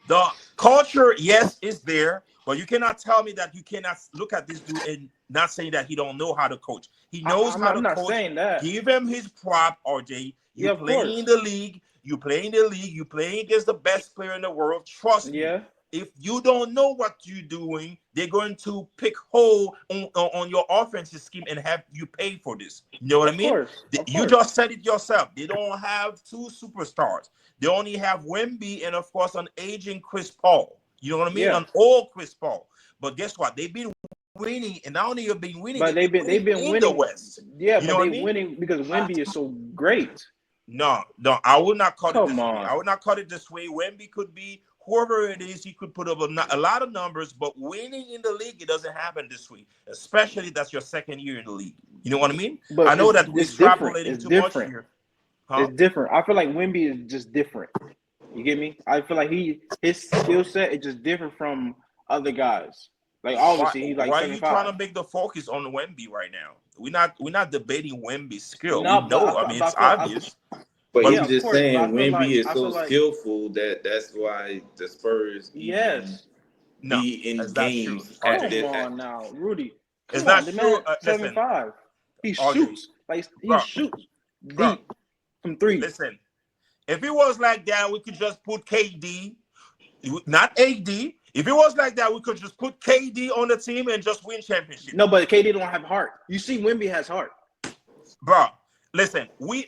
The culture, yes, is there, but you cannot tell me that you cannot look at this dude and not saying that he don't know how to coach. He knows how to I'm not coach. saying that. Give him his prop, RJ. You Yeah, of play course. in the league. You play in the league. You play against the best player in the world. Trust me. Yeah. If you don't know what you're doing, they're going to pick hole on your offensive scheme and have you pay for this. You know what I mean? Of You course. just said it yourself. They don't have two superstars. They only have Wemby and, of course, an aging Chris Paul. You know what I mean? Yeah. An old Chris Paul. But guess what? They've been winning, and not only have been winning, But they've been in winning the West. Yeah, You know but what they I mean? winning because Wemby is so great. No, I would not cut it this Come way. on. I would not cut it this way. Wemby could be whoever it is. He could put up a lot of numbers, but winning in the league, it doesn't happen this way. Especially that's your second year in the league. You know what I mean? But I know that we're it's different. extrapolating It's too different. much here. Huh? It's different. I feel like Wemby is just different. You get me? I feel like his skill set is just different from other guys. Like obviously he's like why are you 75. trying to make the focus on Wemby right now? We're not debating Wemby's skill. No, We know. but I mean, but it's I feel- obvious. But Yeah, he's of just course, but saying I feel Wemby like- is I so feel like- skillful that's why the Spurs Yes. No, be in that's not true. games. Okay. At Come this, on now, Rudy. Come It's on, not the true. man, Listen, 75. He RJ, shoots. Like he bro, shoots bro, deep from three. listen. If it was like that, we could just put KD, not AD. If it was like that, we could just put KD on the team and just win championship. No, but KD don't have heart. You see, Wemby has heart. Bro, listen, we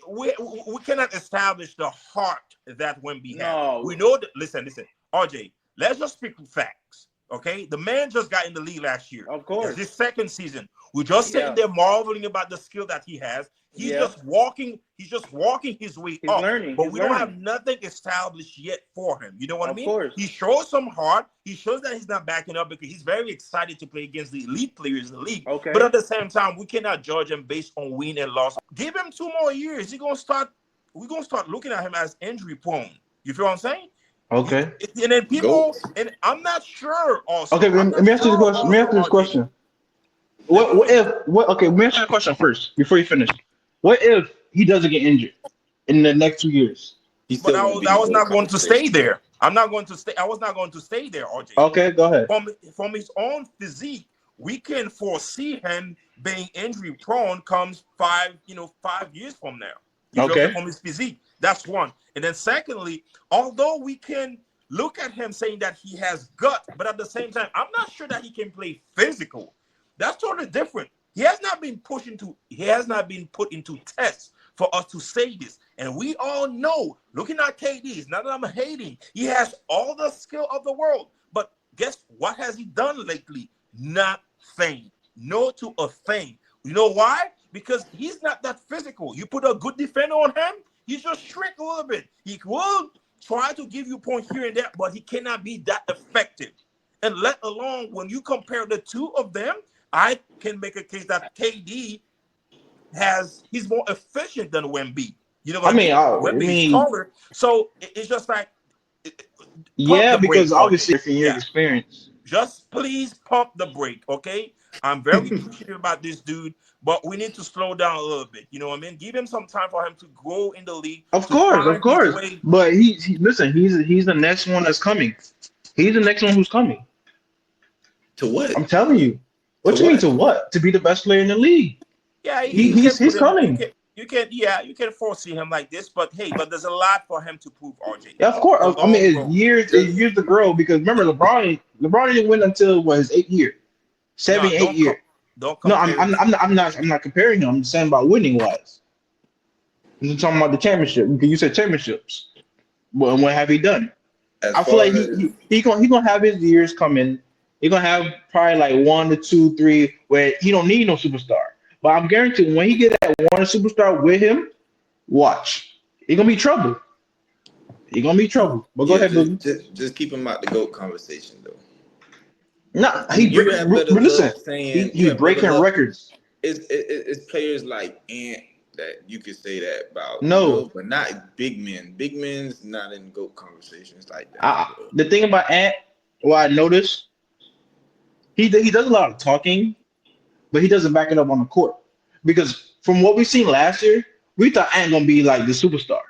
cannot establish the heart that Wemby has. No. We know that. Listen, RJ. Let's just speak facts, okay? The man just got in the league last year. Of course. It's his second season. We're just sitting there marveling about the skill that he has. He's just walking. He's just walking his way He's up. learning. But He's we don't have learning. nothing established yet for him. You know what I Of mean? course. He shows some heart. He shows that he's not backing up because he's very excited to play against the elite players in the league. Okay. But at the same time, we cannot judge him based on win and loss. Give him 2 more years. We're gonna start looking at him as injury prone. You feel what I'm saying? Okay. And then people, Go. and I'm not sure also. Okay, let me ask you the question. Let me ask you this question. Okay, let me ask you the question first before you finish. What if he doesn't get injured in the next 2 years? he's But still I gonna be was in not the going to stay conversation. there. I was not going to stay there, RJ. Okay, go ahead. From his own physique, we can foresee him being injury prone comes 5 years from now. Okay. From his physique. That's one. And then secondly, although we can look at him saying that he has gut, but at the same time, I'm not sure that he can play physical. That's totally different. He has not been put into tests for us to say this. And we all know, looking at KD, it's not that I'm hating. He has all the skill of the world. But guess what has he done lately? Nothing. No to a thing. You know why? Because he's not that physical. You put a good defender on him, he's just shrink a little bit. He will try to give you points here and there, but he cannot be that effective. And let alone when you compare the two of them, I can make a case that KD he's more efficient than Wemby. You know what I mean? Wemby is taller, so it's just like Yeah, because brake, obviously RJ. from your experience. Just please pump the brake, okay? I'm very appreciative about this dude, but we need to slow down a little bit. You know what I mean? Give him some time for him to grow in the league. Of course. But listen, he's the next one that's coming. He's the next one who's coming. To what? I'm telling you. What To you mean what? to what? To be the best player in the league. Yeah, He's coming. You can foresee him like this, but hey, there's a lot for him to prove, RJ. Yeah, of course. A I mean, long it's road. years to grow because remember LeBron didn't win until his 8th year, 8 year. Don't No, compare. I'm not comparing him. I'm just saying about winning wise. I'm talking about the championship because you said championships. Well, what have he done? I feel like he gonna have his years coming. He's gonna have probably like 1 to 2, 3 where he don't need no superstar. But I'm guaranteed when he get that one superstar with him, watch. He gonna be trouble. But go ahead, Boogie. Just keep him out the GOAT conversation though. No, You have better listen. luck saying He's breaking records. It's players like Ant, that you could say that about, No, but not big men. Big men's not in GOAT conversations like that. the thing about Ant, what I noticed, he does a lot of talking, but he doesn't back it up on the court. Because from what we seen last year, we thought Ant gonna be like the superstar.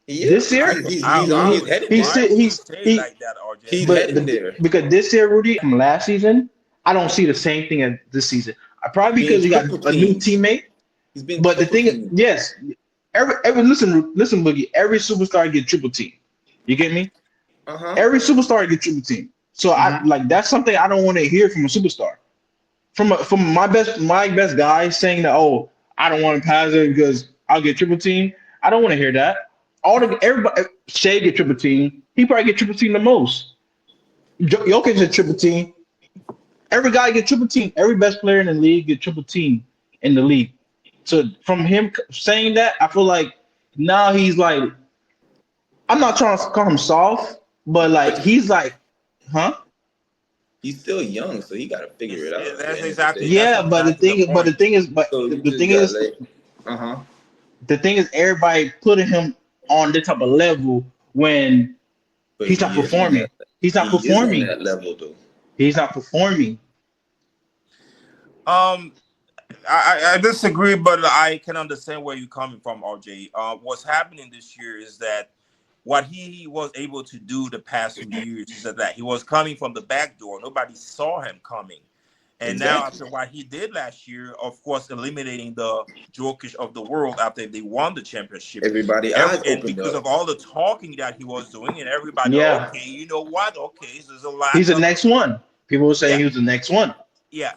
He This is. year, He's headed he's there. Why still would you he's say it he like that, RJ? He's but heading there. because this year, Rudy, from last season, I don't see the same thing as this season. Probably Being because he got triple a new teamed. teammate. He's been But the triple thing is, teamed. yes, every listen, Boogie. Every superstar get triple team. You get me? Uh-huh. Every superstar get triple team. So I like that's something I don't want to hear from a superstar. From my best guy saying that, oh, I don't want to pass it because I'll get triple team. I don't want to hear that. Everybody Shea get triple team. He probably get triple team the most. Jokic get triple team. Every guy get triple team. Every best player in the league get triple team in the league. So from him saying that, I feel like now he's like, I'm not trying to call him soft, but like But he's like, huh? he's still young, so he got to figure it out at the That's end of the exactly day. that's Yeah, but the exactly the thing, but the point. thing is, but So you the just thing got is, like, uh-huh. the thing is, everybody putting him on this type of level when But he's not he is on performing. that. He's not He is on performing. that level though. He's not performing. Um, I disagree, but I can understand where you're coming from, RJ. What's happening this year is that what he was able to do the past few years is that he was coming from the back door. Nobody saw him coming. And now Exactly. after what he did last year, of course, eliminating the Jokic of the world after they won the championship, Everybody eyes and opened because up. of all the talking that he was doing, and everybody, Yeah, okay, you know what? Okay, so there's a lot he's the of next one. People were saying yeah, he was the next one. yeah.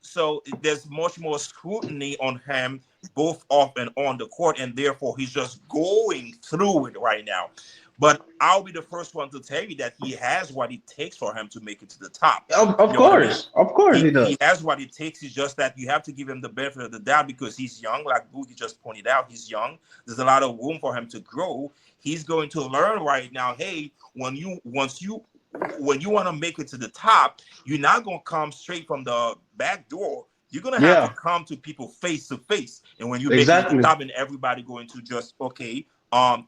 So there's much more scrutiny on him, both off and on the court, and therefore he's just going through it right now. But I'll be the first one to tell you that he has what it takes for him to make it to the top. Of You know what I mean? of course he He does. has what it takes. It's just that you have to give him the benefit of the doubt because he's young, like Boogie just pointed out. He's young. There's a lot of room for him to grow. He's going to learn right now. Hey, when you want to make it to the top, you're not going to come straight from the back door. You're going to have to Yeah, come to people face to face. And when you make it to the exactly. top and everybody going to just, okay,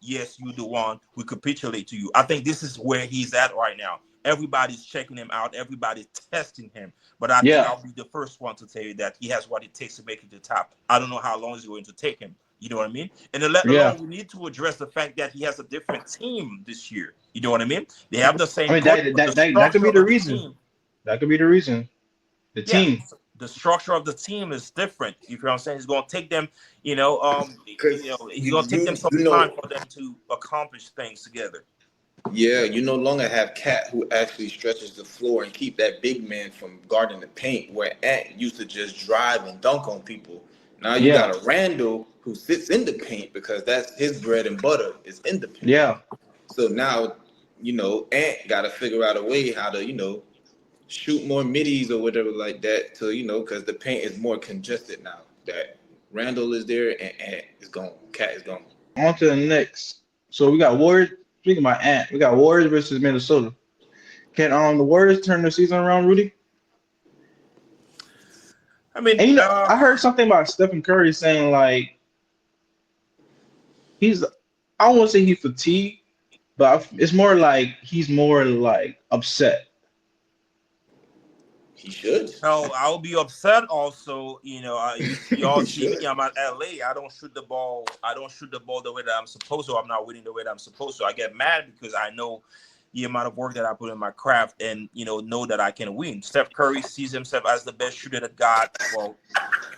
yes, you the one, we capitulate to you. I think this is where he's at right now. Everybody's checking him out. Everybody's testing him. But I think Yeah, I'll be the first one to tell you that he has what it takes to make it to the top. I don't know how long it's going to take him. You know what I mean? And then let yeah. alone we need to address the fact that he has a different team this year. You know what I mean? They have the I same mean coach, but the that could structure be of the the reason. team, That could be the reason. The yeah, team. the structure of the team is different. You know what I'm saying? It's going to take them, Because he's going to take them some you time know, for them to accomplish things together. yeah, you no longer have Cat who actually stretches the floor and keep that big man from guarding the paint where Ant used to just drive and dunk on people. Now you Yeah, got a Randall who sits in the paint because that's his bread and butter is in the paint. yeah, So now, Ant got to figure out a way how to, shoot more middies or whatever like that to, because the paint is more congested now. That Randall is there and Ant is gone. Cat is gone. on to the next. So we got Warriors. Speaking about Ant, we got Warriors versus Minnesota. Can the Warriors turn the season around, Rudy? I mean, And I heard something about Stephen Curry saying like he's I don't want to say he's fatigued, but it's more like he's more like upset. He should. no, I'll be upset also. Y'all He see me. should. I'm at LA. I don't shoot the ball. I don't shoot the ball the way that I'm supposed to. I'm not winning the way that I'm supposed to. I get mad because I know the amount of work that I put in my craft, and know that I can win. Steph Curry sees himself as the best shooter that God. Well,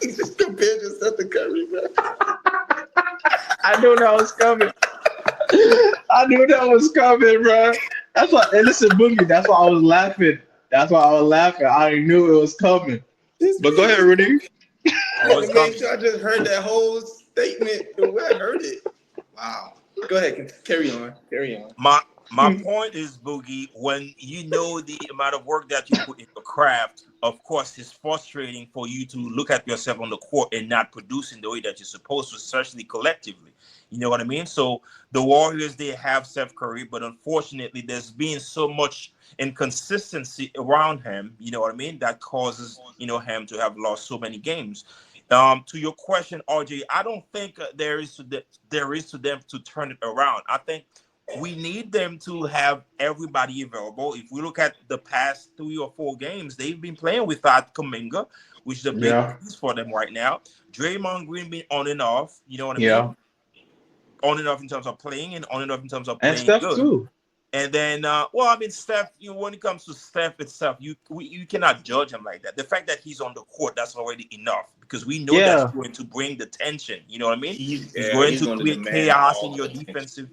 He just compared yourself to Curry, man. I knew that was coming. I knew that was coming, bro. That's why. And listen, Boogie. That's why I was laughing. That's why I was laughing. I knew it was coming. This But go man ahead, just Rudy. I it had was to make coming. sure I just heard that whole statement the way I heard it. Wow. Go ahead, carry on. Carry on. My point is, Boogie, when you know the amount of work that you put in your craft, of course, it's frustrating for you to look at yourself on the court and not producing the way that you're supposed to, especially collectively. You know what I mean? So the Warriors, they have Steph Curry, but unfortunately, there's been so much inconsistency around him. You know what I mean? That causes him to have lost so many games. To your question, RJ, I don't think there is to them to turn it around. I think we need them to have everybody available. If we look at the past 3 or 4 games, they've been playing without Kuminga, which is a big piece for them right now. Draymond Green been on and off. You know what I mean? On and off in terms of playing, and on and off in terms of And playing Steph good. too. And then, Steph. When it comes to Steph itself, you cannot judge him like that. The fact that he's on the court, that's already enough, because we know that's going to bring the tension. You know what I mean? He's going to create chaos in your defensive.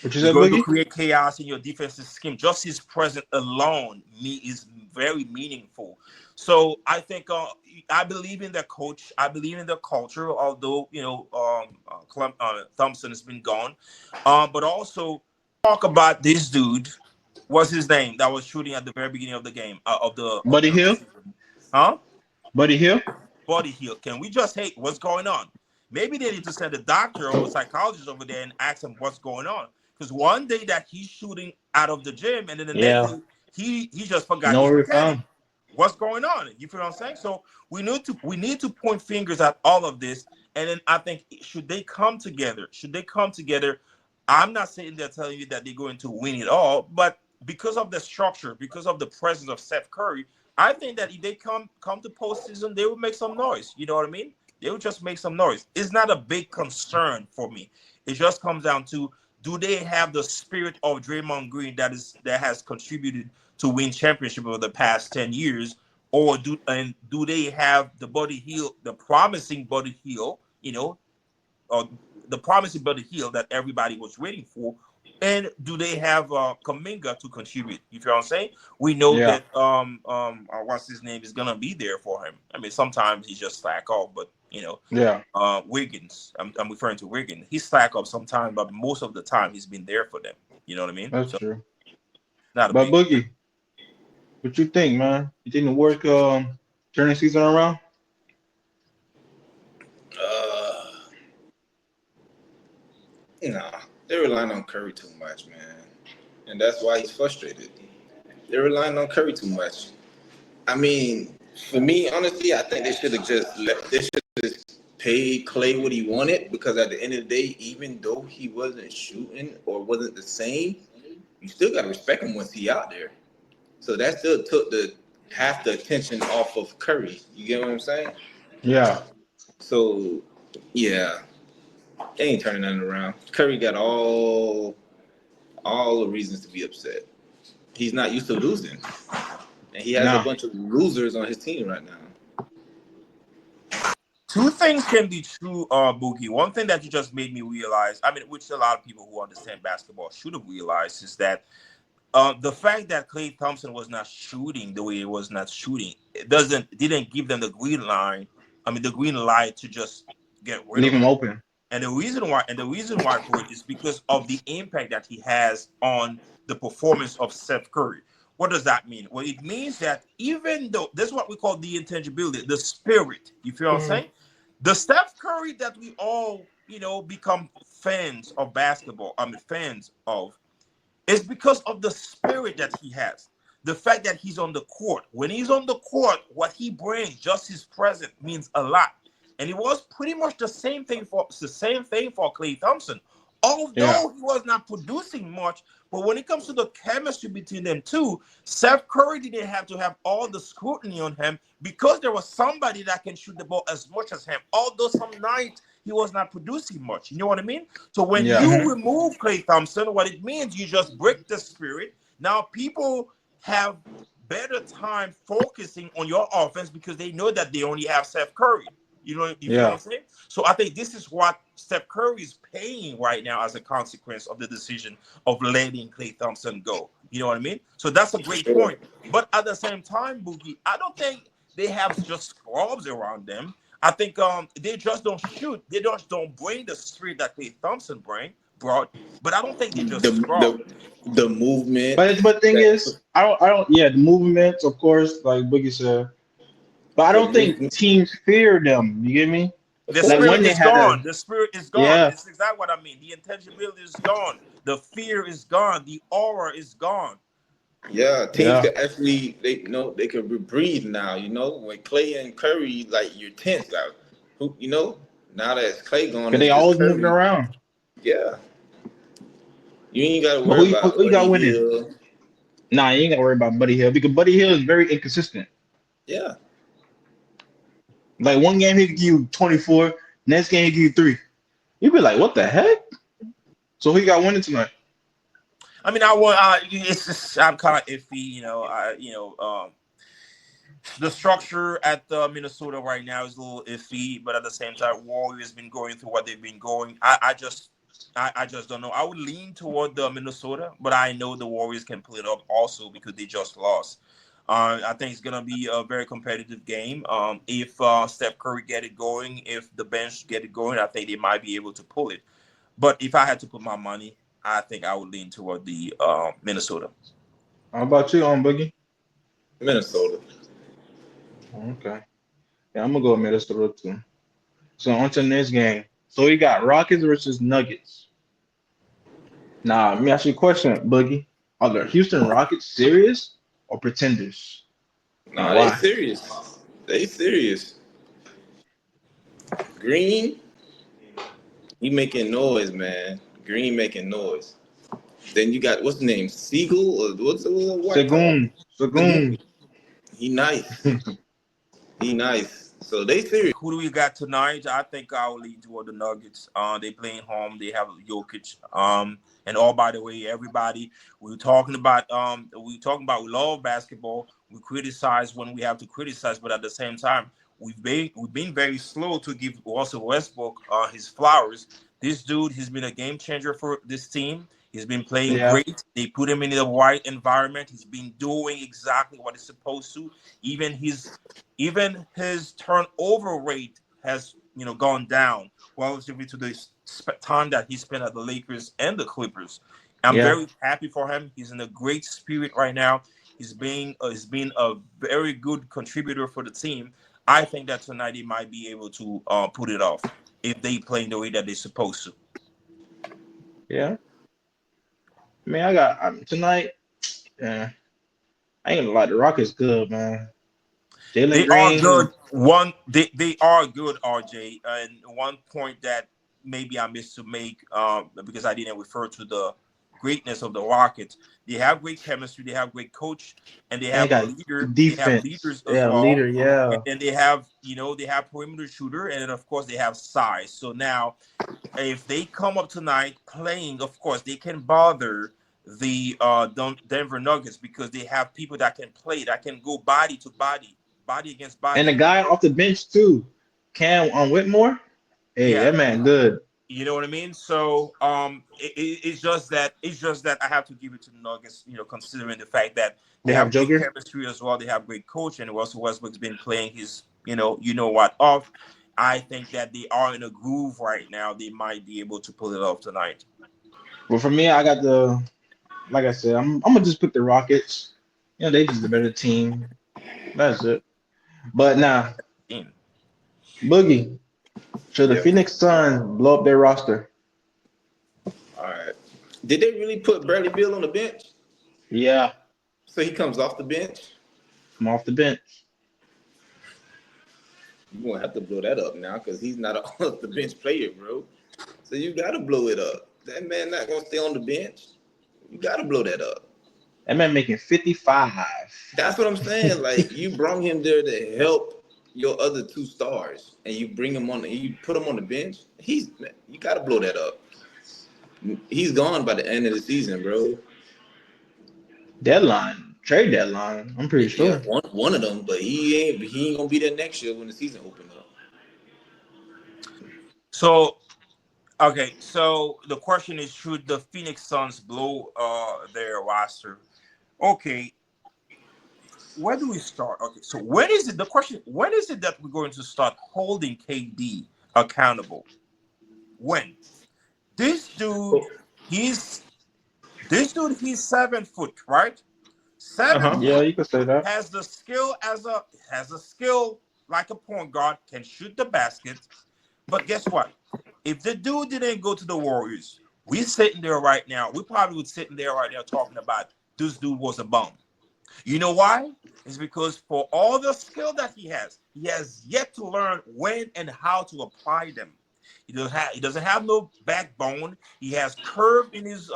What you He's said, going to Boogie? create chaos in your defensive scheme. Just his presence alone is very meaningful. So I think I believe in the coach. I believe in the culture. Although Thompson has been gone, but also talk about this dude. What's his name? That was shooting at the very beginning of the game of the Buddy Hill. season. Huh? Buddy Hill. Buddy Hill. Can we just what's going on? Maybe they need to send a doctor or a psychologist over there and ask him what's going on. Because one day that he's shooting out of the gym, and then the next day he just forgot his mechanic. What's going on? You feel what I'm saying? So we need to point fingers at all of this, and then I think should they come together? I'm not saying they're telling you that they're going to win it all, but because of the structure, because of the presence of Steph Curry, I think that if they come to postseason, they will make some noise. You know what I mean? They will just make some noise. It's not a big concern for me. It just comes down to, do they have the spirit of Draymond Green that has contributed to win championship over the past 10 years, or do they have the promising Buddy Hield, or the promising Buddy Hield that everybody was waiting for, and do they have Kuminga to contribute? You feel what I'm saying? We know that what's his name is gonna be there for him. I mean, sometimes he just slack off, but Wiggins. I'm referring to Wiggins. He slack up sometimes, but most of the time he's been there for them. You know what I mean? That's true. Not a but Boogie, what you think, man? You think the work turn the season around? Nah, they're relying on Curry too much, man, and that's why he's frustrated. They're relying on Curry too much. I mean, for me, honestly, I think they should have just paid Clay what he wanted, because at the end of the day, even though he wasn't shooting or wasn't the same, you still got to respect him once he out there. So that still took half the attention off of Curry. You get what I'm saying? Yeah. So, yeah, they ain't turning nothing around. Curry got all the reasons to be upset. He's not used to losing, and he has a bunch of losers on his team right now. Two things can be true, Boogie. One thing that you just made me realize, I mean, which a lot of people who understand basketball should have realized, is that the fact that Klay Thompson was not shooting the way he was not shooting, didn't give them the green light to just get rid of him. Open. And the reason why for it is because of the impact that he has on the performance of Steph Curry. What does that mean? Well, it means that even though this is what we call the intangibility, the spirit, you feel what I'm saying? The Steph Curry that we all, become fans of basketball, fans of, is because of the spirit that he has. The fact that he's on the court. When he's on the court, what he brings, just his presence, means a lot. And it was pretty much the same thing for Klay Thompson. Although he was not producing much, but when it comes to the chemistry between them two, Steph Curry didn't have to have all the scrutiny on him, because there was somebody that can shoot the ball as much as him. Although some nights he was not producing much. You know what I mean? So when you remove Klay Thompson, what it means, you just break the spirit. Now people have better time focusing on your offense because they know that they only have Steph Curry. You know what I'm saying? So I think this is what Steph Curry is paying right now as a consequence of the decision of letting Klay Thompson go. You know what I mean? So that's a great point. But at the same time, Boogie, I don't think they have just scrubs around them. I think they just don't shoot. They just don't bring the spirit that Klay Thompson brought. But I don't think they just scrub. The movement. But the thing is, I don't. Yeah, the movements, of course, like Boogie said. But I don't think teams fear them. You get me? The spirit is gone. The spirit is gone. Yeah. That's exactly what I mean. The intangibility is gone. The fear is gone. The aura is gone. Yeah, teams Yeah. could actually they could breathe now. When Clay and Curry, like, you're tense. Like, now that Clay gone, Cause it's they just always moving Curry. around. Yeah, you ain't got to But worry about who you got Buddy winning? Hill. Nah, you ain't gotta worry about Buddy Hill because Buddy Hill is very inconsistent. Yeah, Like one game he could give you 24, next game he give you 3. You be like, what the heck? So who you got winning tonight? I mean, I want. It's just I'm kind of iffy. The structure at Minnesota right now is a little iffy, but at the same time, Warriors been going through what they've been going. I just don't know. I would lean toward the Minnesota, but I know the Warriors can pull it up also because they just lost. I think it's gonna be a very competitive game. If Steph Curry get it going, if the bench get it going, I think they might be able to pull it. But if I had to put my money, I think I would lean toward the Minnesota. How about you on Boogie? Minnesota. Okay. Yeah, I'm gonna go with Minnesota too. So on to the next game. So we got Rockets versus Nuggets. Now, let me ask you a question, Boogie. Are the Houston Rockets serious or pretenders? And Nah, they why? serious. They serious. Green, he making noise, man. Green making noise. Then you got, what's the name? Siegel, or what's the little white card? Sagoon. Lagoon. Sagoon. He nice. He nice. So they serious. Who do we got tonight? I think I will lead toward the Nuggets. They playing home. They have Jokic. And all by the way, everybody, we love basketball. We criticize when we have to criticize, but at the same time, we've been very slow to give Russell Westbrook his flowers. This dude, he's been a game changer for this team. He's been playing Yeah. great. They put him in the right environment. He's been doing exactly what he's supposed to. Even his even his turnover rate has gone down relatively to the time that he spent at the Lakers and the Clippers. I'm Yeah. very happy for him. He's in a great spirit right now. He's been a very good contributor for the team. I think that tonight he might be able to put it off if they play in the way that they're supposed to. Yeah. Man, I got tonight. Yeah. I ain't gonna lie, the Rockets good, man. Jalen They are Green. good. They are good, RJ. And one point that maybe I missed to make because I didn't refer to the greatness of the Rockets. They have great chemistry. They have great coach, and they And they have a got leader. They have defense. leaders as Yeah, well. leader. And Yeah. then they have perimeter shooter, and then of course they have size. So now if they come up tonight playing, of course, they can bother the Denver Nuggets because they have people that can play, that can go body to body, body against And the body. guy off the bench too, Cam on Whitmore. Hey, Yeah, that man good. you know what I mean. So it's just that I have to give it to the Nuggets, considering the fact that They they have have great Joker. chemistry as well. They have great coach, and Russell Westbrook's been playing his, what off. I think that they are in a groove right now. They might be able to pull it off tonight. But for me, I got the like I said, I'm gonna just pick the Rockets. They just a better team. That's it. But now, In. Boogie, should the Yeah. Phoenix Suns blow up their roster? All right. Did they really put Bradley Beal on the bench? Yeah, So he comes off the bench? come off the bench. You're gonna have to blow that up now because he's not an off the bench player, bro. So you gotta blow it up. That man not gonna stay on the bench. You gotta blow that up. That man making 55. That's what I'm saying. Like, you brought him there to help your other two stars, and you bring him on. You put him on the bench. You gotta blow that up. He's gone by the end of the season, bro. Deadline, trade deadline. I'm pretty Yeah, sure. one of them, but he ain't gonna be there next year when the season opens up. So okay, so the question is, should the Phoenix Suns blow their roster? Okay, where do we start? Okay, so when is it that we're going to start holding KD accountable? When? This dude, he's he's 7 foot, right? Seven Uh-huh. Yeah, foot you could say that. has the skill has a skill like a point guard, can shoot the basket. But guess what? If the dude didn't go to the Warriors, we sitting there right now. We probably would sitting there right now talking about this dude was a bum. You know why? It's because for all the skill that he has yet to learn when and how to apply them. He doesn't have no backbone. He has curve in his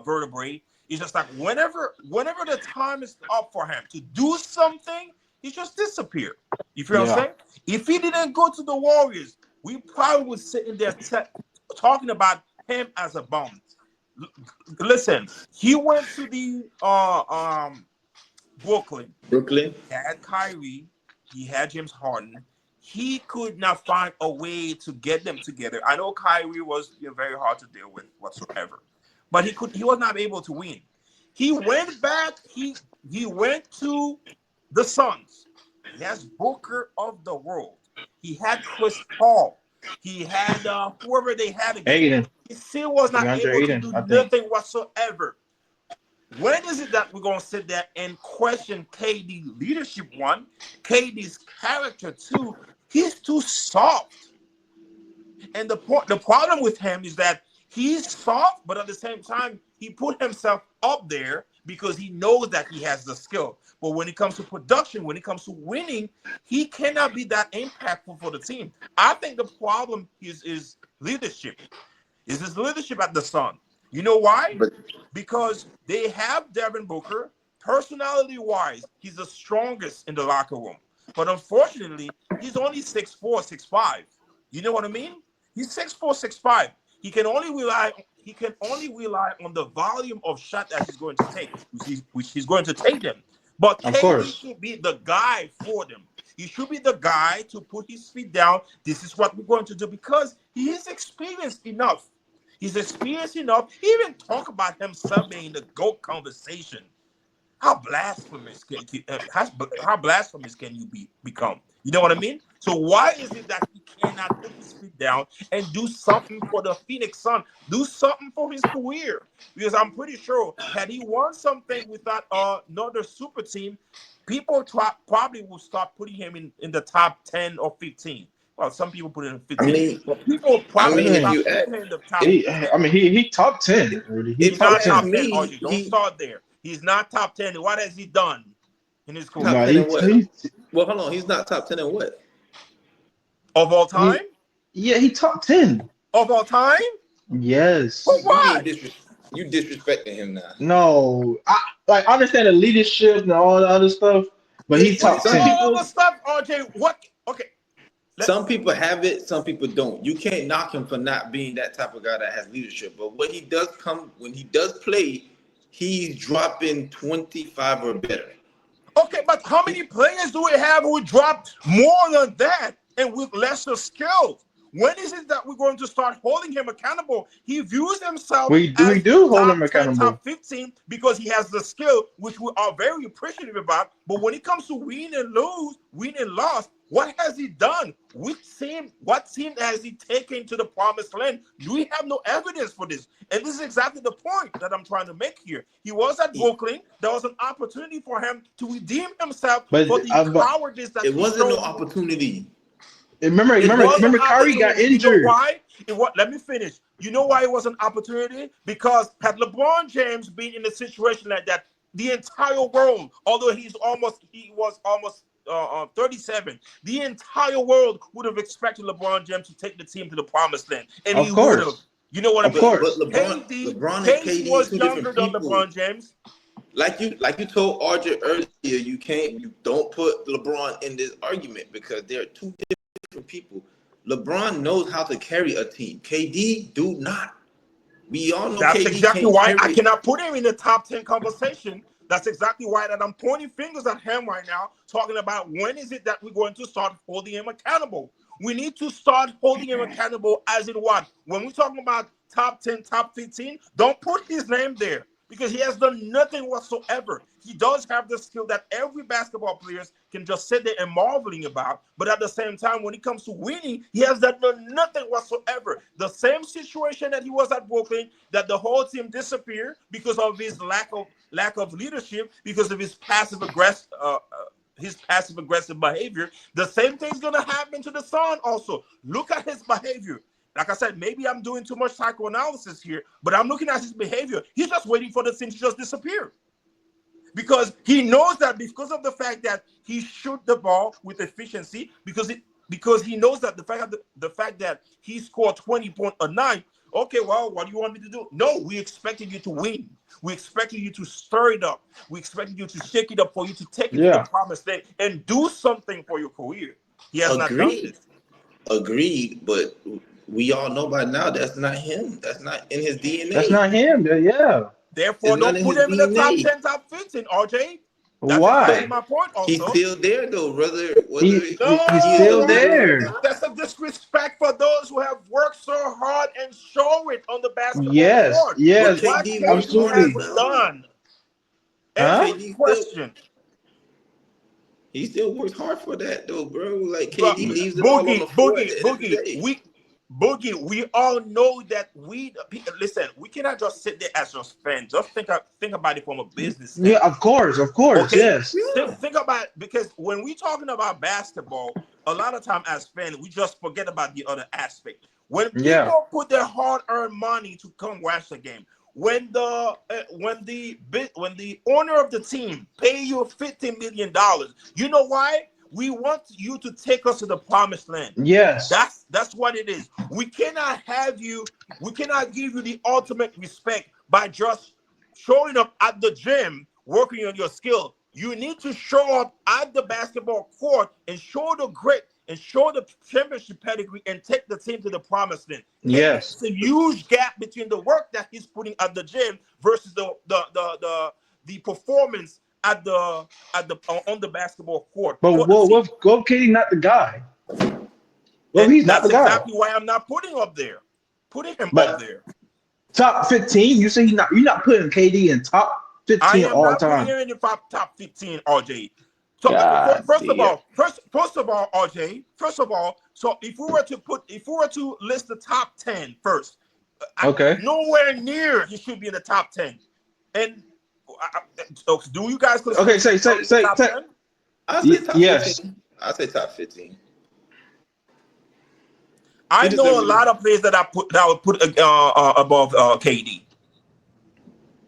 vertebrae. It's just like whenever the time is up for him to do something, he just disappeared. You feel what I'm saying? If he didn't go to the Warriors, we probably would sit in there talking about him as a bum. Listen, he went to the Brooklyn. He had Kyrie. He had James Harden. He could not find a way to get them together. I know Kyrie was very hard to deal with whatsoever, but he was not able to win. He went back. He went to the Suns. He has Booker of the world. He had Chris Paul. He had whoever they had again. He still was not able to do nothing whatsoever. When is it that we're going to sit there and question KD's leadership, one, KD's character, two? He's too soft. And the problem with him is that he's soft, but at the same time, he put himself up there because he knows that he has the skill. But when it comes to production, when it comes to winning, he cannot be that impactful for the team. I think the problem is leadership. Is his leadership at the Sun? You know why? Because they have Devin Booker. Personality-wise, he's the strongest in the locker room. But unfortunately, he's only 6'4", 6'5". You know what I mean? He's 6'4", 6'5". He can only rely on the volume of shot that he's going to take, which he's going to take them. But KD should be the guy for them. He should be the guy to put his feet down. This is what we're going to do because he is experienced enough. He's experienced enough. He even talk about himself being the GOAT conversation. How blasphemous can you become? You know what I mean? So why is it that he cannot put his feet down and do something for the Phoenix Sun? Do something for his career? Because I'm pretty sure had he won something with that another super team, people probably will start putting him in the top 10 or 15. Well, some people put it in 15. But people probably put him in the top 10. He top 10. Rudy. He's not top 10. Don't start there. He's not top 10. What has he done in his career? Top 10 in what? Well, hold on. He's not top 10 in what? Of all time? He top 10. Of all time? Yes. But why? You disrespecting him now. No. I understand the leadership and all the other stuff, but he's top 10. All the stuff, RJ, what? Okay. Some people have it, some people don't. You can't knock him for not being that type of guy that has leadership. But when he does play, he's dropping 25 or better. Okay, but how many players do we have who dropped more than that and with lesser skills? When is it that we're going to start holding him accountable? He views himself we do hold him accountable. Top 15 because he has the skill, which we are very appreciative about. But when it comes to win and loss, what has he done? What team has he taken to the promised land? We have no evidence for this. And this is exactly the point that I'm trying to make here. He was at Brooklyn. There was an opportunity for him to redeem himself for the cowardice that it wasn't no opportunity. Remember, Kyrie got injured. You know why? Let me finish. You know why it was an opportunity? Because had LeBron James been in a situation like that, the entire world, although he was almost 37, the entire world would have expected LeBron James to take the team to the promised land, and he would have. You know what I mean? But LeBron and KD was two younger different than people. LeBron James. Like you told RJ earlier, you don't put LeBron in this argument because they're two different people. LeBron knows how to carry a team. KD do not. We all know that's KD exactly why I cannot put him in the top 10 conversation. That's exactly why that I'm pointing fingers at him right now, talking about when is it that we're going to start holding him accountable. We need to start holding him accountable as in what? When we're talking about top 10, top 15, don't put his name there because he has done nothing whatsoever. He does have the skill that every basketball player can just sit there and marveling about. But at the same time, when it comes to winning, he has done nothing whatsoever. The same situation that he was at Brooklyn, that the whole team disappeared because of his lack of leadership, because of his passive aggressive behavior. The same thing's gonna happen to the Sun also. Look at his behavior. like I said, maybe I'm doing too much psychoanalysis here, but I'm looking at his behavior. He's just waiting for the thing to just disappear. Because he knows that because of the fact that he shoot the ball with efficiency, because he knows that the fact that he scored 20 points a night. Okay, well, what do you want me to do? No, we expected you to win. We expected you to stir it up. We expected you to shake it up for you to take it to the promised land and do something for your career. He has not done this. Agreed, but we all know by now that's not him. That's not in his DNA. That's not him. Yeah. Therefore, don't put him in the top 10, top 15, RJ. That's Why? exactly my point also. He's still there, though, brother. He's still there. That's a disrespect for those who have worked so hard and show it on the basketball court. Yes, What absolutely. has done? Question. He still works hard for that, though, bro. Like, KD leaves it all on the floor Boogie, we all know that listen, we cannot just sit there as just fans. Just think about it from a business standpoint. Yeah, of course, okay? Yes. Think about it, because when we talking about basketball, a lot of time as fans, we just forget about the other aspect. When people put their hard-earned money to come watch the game, when the owner of the team pay you $50 million, you know why? We want you to take us to the promised land. Yes. That's what it is. We cannot give you the ultimate respect by just showing up at the gym, working on your skill. You need to show up at the basketball court and show the grit and show the championship pedigree and take the team to the promised land. Yes. It's a huge gap between the work that he's putting at the gym versus the performance on the basketball court. But KD not the guy. Well, he's not the guy. That's exactly why I'm not putting him up there. Top 15. You say you're not putting KD in top 15 all time. I am not putting him in the top 15, RJ. So first of all, RJ. First of all, so if we were to list the top 10 first, nowhere near he should be in the top 10. And do you guys? Okay, say. I'll say top yes. 15. I'll say top 15. I know a lot of players that I would put above KD.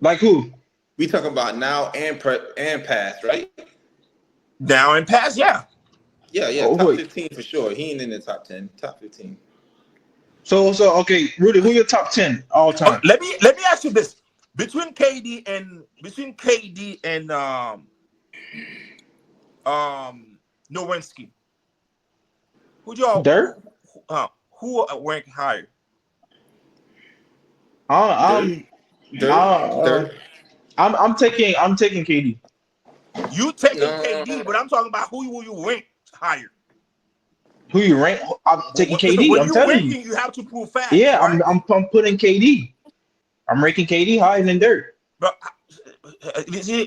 Like who? We talking about now and past, right? Now and past, yeah. Yeah. Top 15 for sure. He ain't in the top 10. Top 15. So okay, Rudy, who your top 10 all time? Let me ask you this: between KD and Nowinski, who y'all? Dirk? Who rank higher? Dirk. I'm taking KD. You taking KD, but I'm talking about who will you rank higher? Who you rank? I'm taking KD. When I'm telling you. You have to prove facts. Yeah, right? I'm putting KD. I'm ranking KD higher than Dirk. But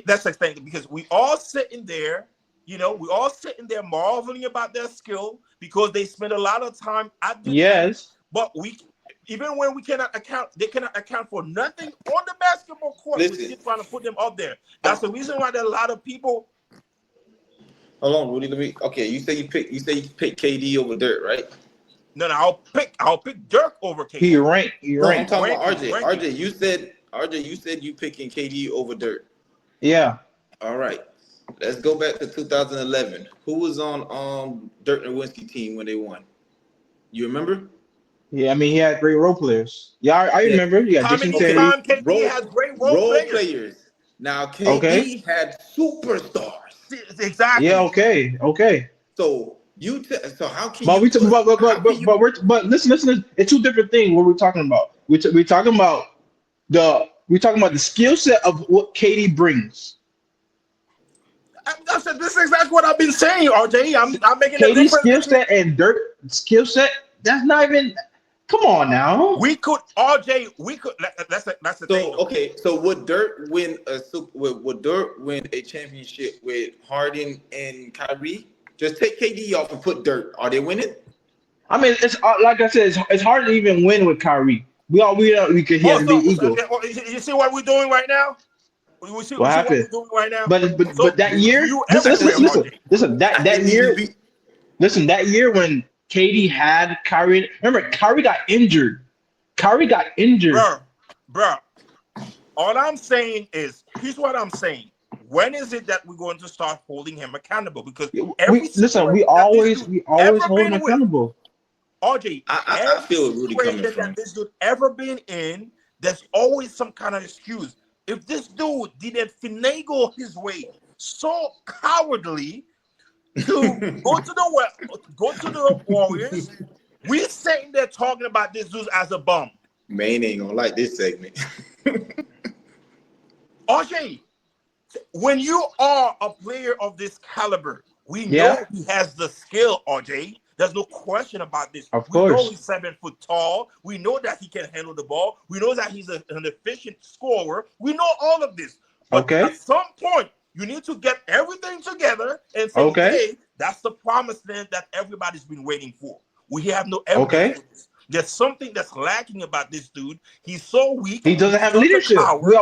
that's the thing, because we all sitting there, marveling about their skill because they spend a lot of time at the game. But even when we cannot account, they cannot account for nothing on the basketball court. We're still trying to put them up there. That's the reason why there are a lot of people. Hold on, Rudy. You say you pick KD over Dirk, right? No, I'll pick Dirk over KD. He ranked. I'm talking about RJ. RJ, you said you picking KD over Dirk. Yeah. All right. Let's go back to 2011. Who was on Dirk Nowitzki team when they won? You remember? Yeah, I mean, he had great role players. Yeah, I remember. Yeah, Jason Terry. KD has great role players. Now, KD had superstars. Exactly. Yeah. Okay. So so how can but listen. It's two different things. What we're talking about. We're talking about the skill set of what KD brings. This is exactly what I've been saying, RJ. I'm making a KD's skill set and Dirk skill set. That's not even. Come on now. We could. That's the thing. Okay, so would Dirk win a championship with Harden and Kyrie? Just take KD off and put Dirk. Are they winning? I mean, it's like I said, it's hard to even win with Kyrie. We could hear the big ego. You see what we're doing right now? What happened? What we're doing right now? But that year, listen, that year when KD had Kyrie. Remember, Kyrie got injured. Bro. All I'm saying is, here's what I'm saying. When is it that we're going to start holding him accountable? Because every we always hold him accountable. RJ, I feel where Rudy coming situation from. that this dude ever been in, there's always some kind of excuse. If this dude didn't finagle his way so cowardly to go to the Warriors, we're sitting there talking about this dude as a bum. Maine ain't gonna like this segment. RJ, when you are a player of this caliber, we know he has the skill, RJ. There's no question about this. Of we know course. he's 7 foot tall. We know that he can handle the ball. We know that he's an efficient scorer. We know all of this. But at some point, you need to get everything together and say, hey, that's the promised land that everybody's been waiting for. We have no evidence for this. There's something that's lacking about this dude. He's so weak. He doesn't have leadership. We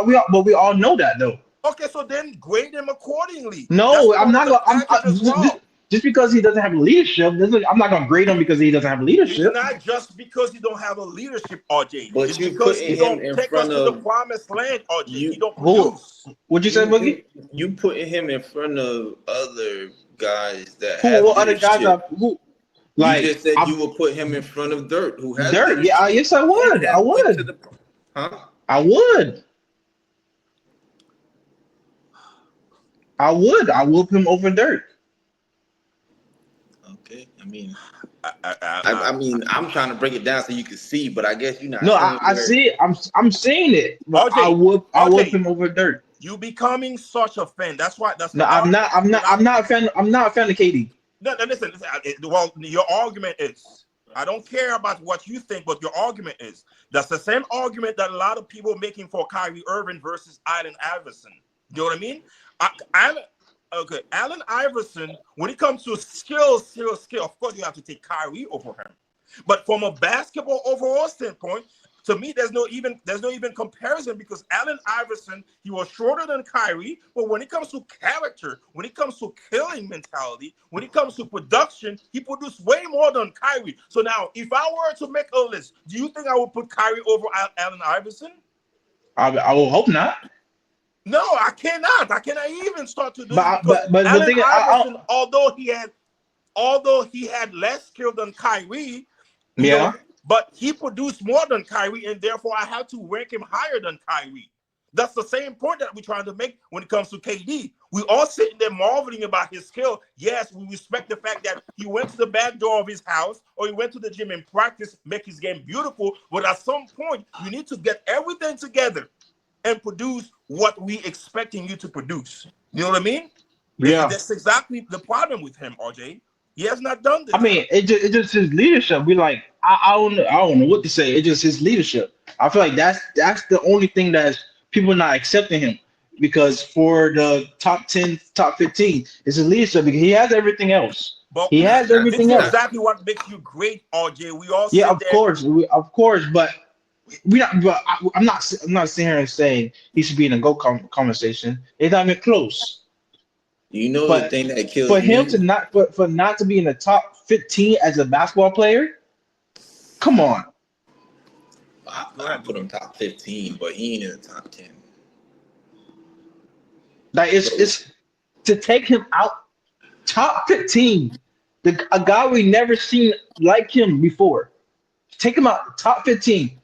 all know that, though. Okay, so then grade him accordingly. No, I'm not gonna. Just because he doesn't have leadership, I'm not gonna grade him because he doesn't have leadership. It's not just because he don't have a leadership, RJ. But it's you because putting he him don't in take front us to the of promised land, RJ. He don't produce. What'd you say, Boogie? You putting him in front of other guys that have what other leadership. guys who? Like, you just said you would put him in front of Dirt, who has Dirt. leadership. Yeah, yes, I would. I would. I would. I whoop him over Dirt. Okay, I mean, I'm trying to break it down so you can see, but I guess you're not. No, I see it. I'm seeing it. But I whoop him over Dirt. You becoming such a fan. That's why. I'm not a fan. I'm not a fan of KD. No, listen. Well, your argument is, I don't care about what you think, but your argument is that's the same argument that a lot of people are making for Kyrie Irving versus Allen Iverson. You know what I mean? Allen Iverson, when it comes to skill, of course you have to take Kyrie over him. But from a basketball overall standpoint, to me, there's no even comparison because Allen Iverson, he was shorter than Kyrie, but when it comes to character, when it comes to killing mentality, when it comes to production, he produced way more than Kyrie. So now, if I were to make a list, do you think I would put Kyrie over Allen Iverson? I will hope not. No, I cannot. I cannot even start to do but Allen the thing Iverson, although he had less skill than Kyrie, you know, but he produced more than Kyrie, and therefore I have to rank him higher than Kyrie. That's the same point that we're trying to make when it comes to KD. We all sitting there marveling about his skill. Yes, we respect the fact that he went to the back door of his house or he went to the gym and practice, make his game beautiful. But at some point, you need to get everything together and produce what we expecting you to produce. You know what I mean? Yeah. That's exactly the problem with him, RJ. He has not done this. I mean, it just his leadership. We like, I don't know what to say. It's just his leadership. I feel like that's the only thing that people not accepting him, because for the top 10, top 15, it's his leadership because he has everything else. But he has everything else. Exactly what makes you great, RJ. We all of course, but we not. But I'm not sitting here and saying he should be in a GOAT conversation. It's not even close. You know, the thing that kills for him me? to not for not to be in the top 15 as a basketball player. Come on. I put him top 15, but he ain't in the top 10. Like it's to take him out top 15. A guy we never seen like him before. Take him out top 15.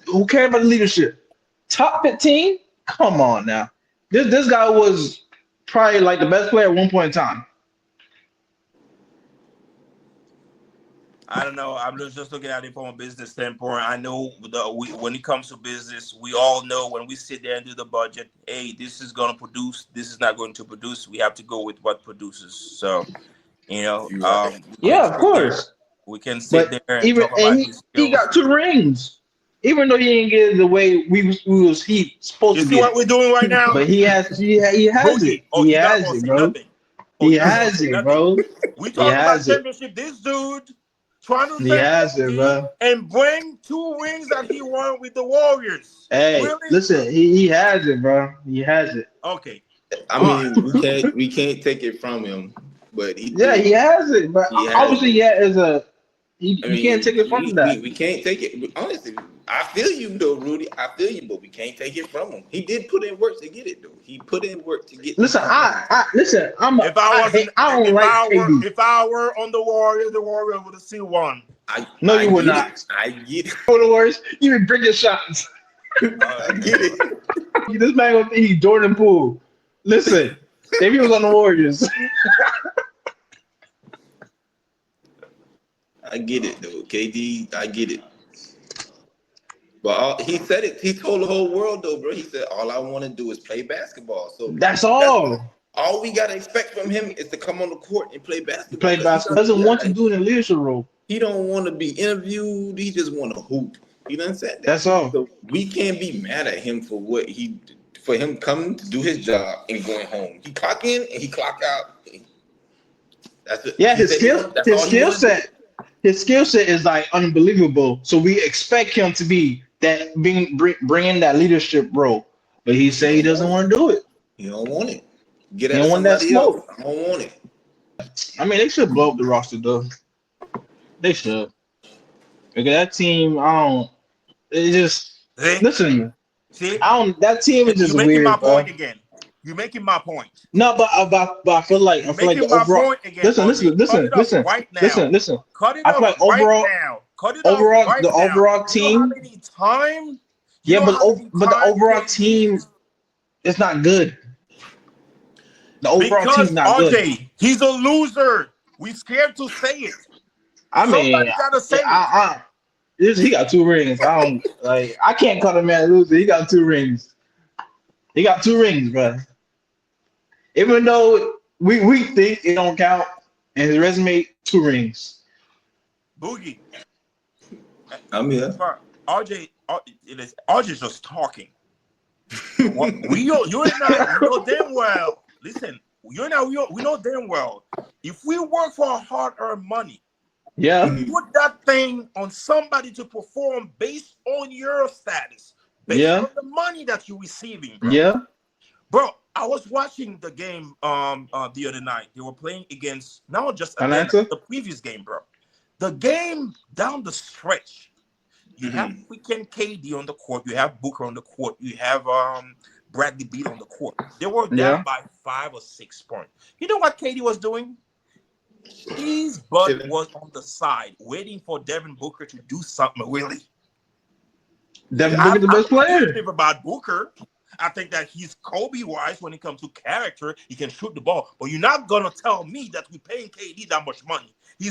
Who cares about the leadership? Top 15? Come on now. This guy was probably like the best player at one point in time. I don't know. I'm just looking at it from a business standpoint. I know when it comes to business, we all know when we sit there and do the budget, hey, this is going to produce, this is not going to produce. We have to go with what produces. So, you know, of course. We can sit there and even talk about his skills. He got 2 rings. Even though he didn't get it the way he was supposed to get. You see what we're doing right now? But he has it. He has it, bro. He has it, bro. We talking about championship. This dude trying to and bring 2 rings that he won with the Warriors. Hey, really? Listen, he has it, bro. He has it. Okay. I mean, we can't take it from him. but he has it. But obviously, you can't take it from that. We can't take it. Honestly, I feel you though, Rudy. I feel you, but we can't take it from him. He did put in work to get it though. He put in work to get. Listen, listen. If I were on the Warriors would have still won. No, you would not. I get it. For the Warriors, you been bringing shots. I get it. This man gonna think he's Jordan Poole. Listen, if he was on the Warriors. I get it though, KD. I get it. But he said it. He told the whole world though, bro. He said, "All I want to do is play basketball." So that's all. All we gotta expect from him is to come on the court and play basketball. Play basketball. Doesn't want to do it in a leadership role. He don't want to be interviewed. He just want to hoop. He done said that. That's all. So we can't be mad at him for him coming to do his job and going home. He clock in and he clock out. That's it. Yeah, his skill set is like unbelievable. So we expect him to be that bringing that leadership role. But he said he doesn't want to do it. He don't want it. He don't want that smoke. I don't want it. I mean, they should blow up the roster though. They should. Because that team, listen. See, that team is just weird. You're making my point again. You're making my point. No, but I feel like the overall. Listen. Right now. Listen. Cut it I feel like overall. Right now. Cut it overall, right the now. overall team. But the overall team is not good. The overall team's not good. He's a loser. We scared to say it. I mean, gotta say he got 2 rings. I can't call him a loser. He got 2 rings. He got 2 rings, bro. Even though we think it don't count, and his resume 2 rings. Boogie. I'm here. RJ's just talking. You know damn well. Listen, we know damn well. If we work for our hard-earned money, put that thing on somebody to perform based on your status, based on the money that you're receiving, bro. Yeah. Bro, I was watching the game the other night. They were playing against Atlanta? The previous game, bro. The game down the stretch. You have freaking KD on the court. You have Booker on the court. You have Bradley Beal on the court. They were down by 5 or 6 points. You know what KD was doing? His butt was on the side, waiting for Devin Booker to do something. Really, Devin Booker, the best player. About Booker, I think that he's Kobe-wise when it comes to character. He can shoot the ball, but you're not gonna tell me that we're paying KD that much money. He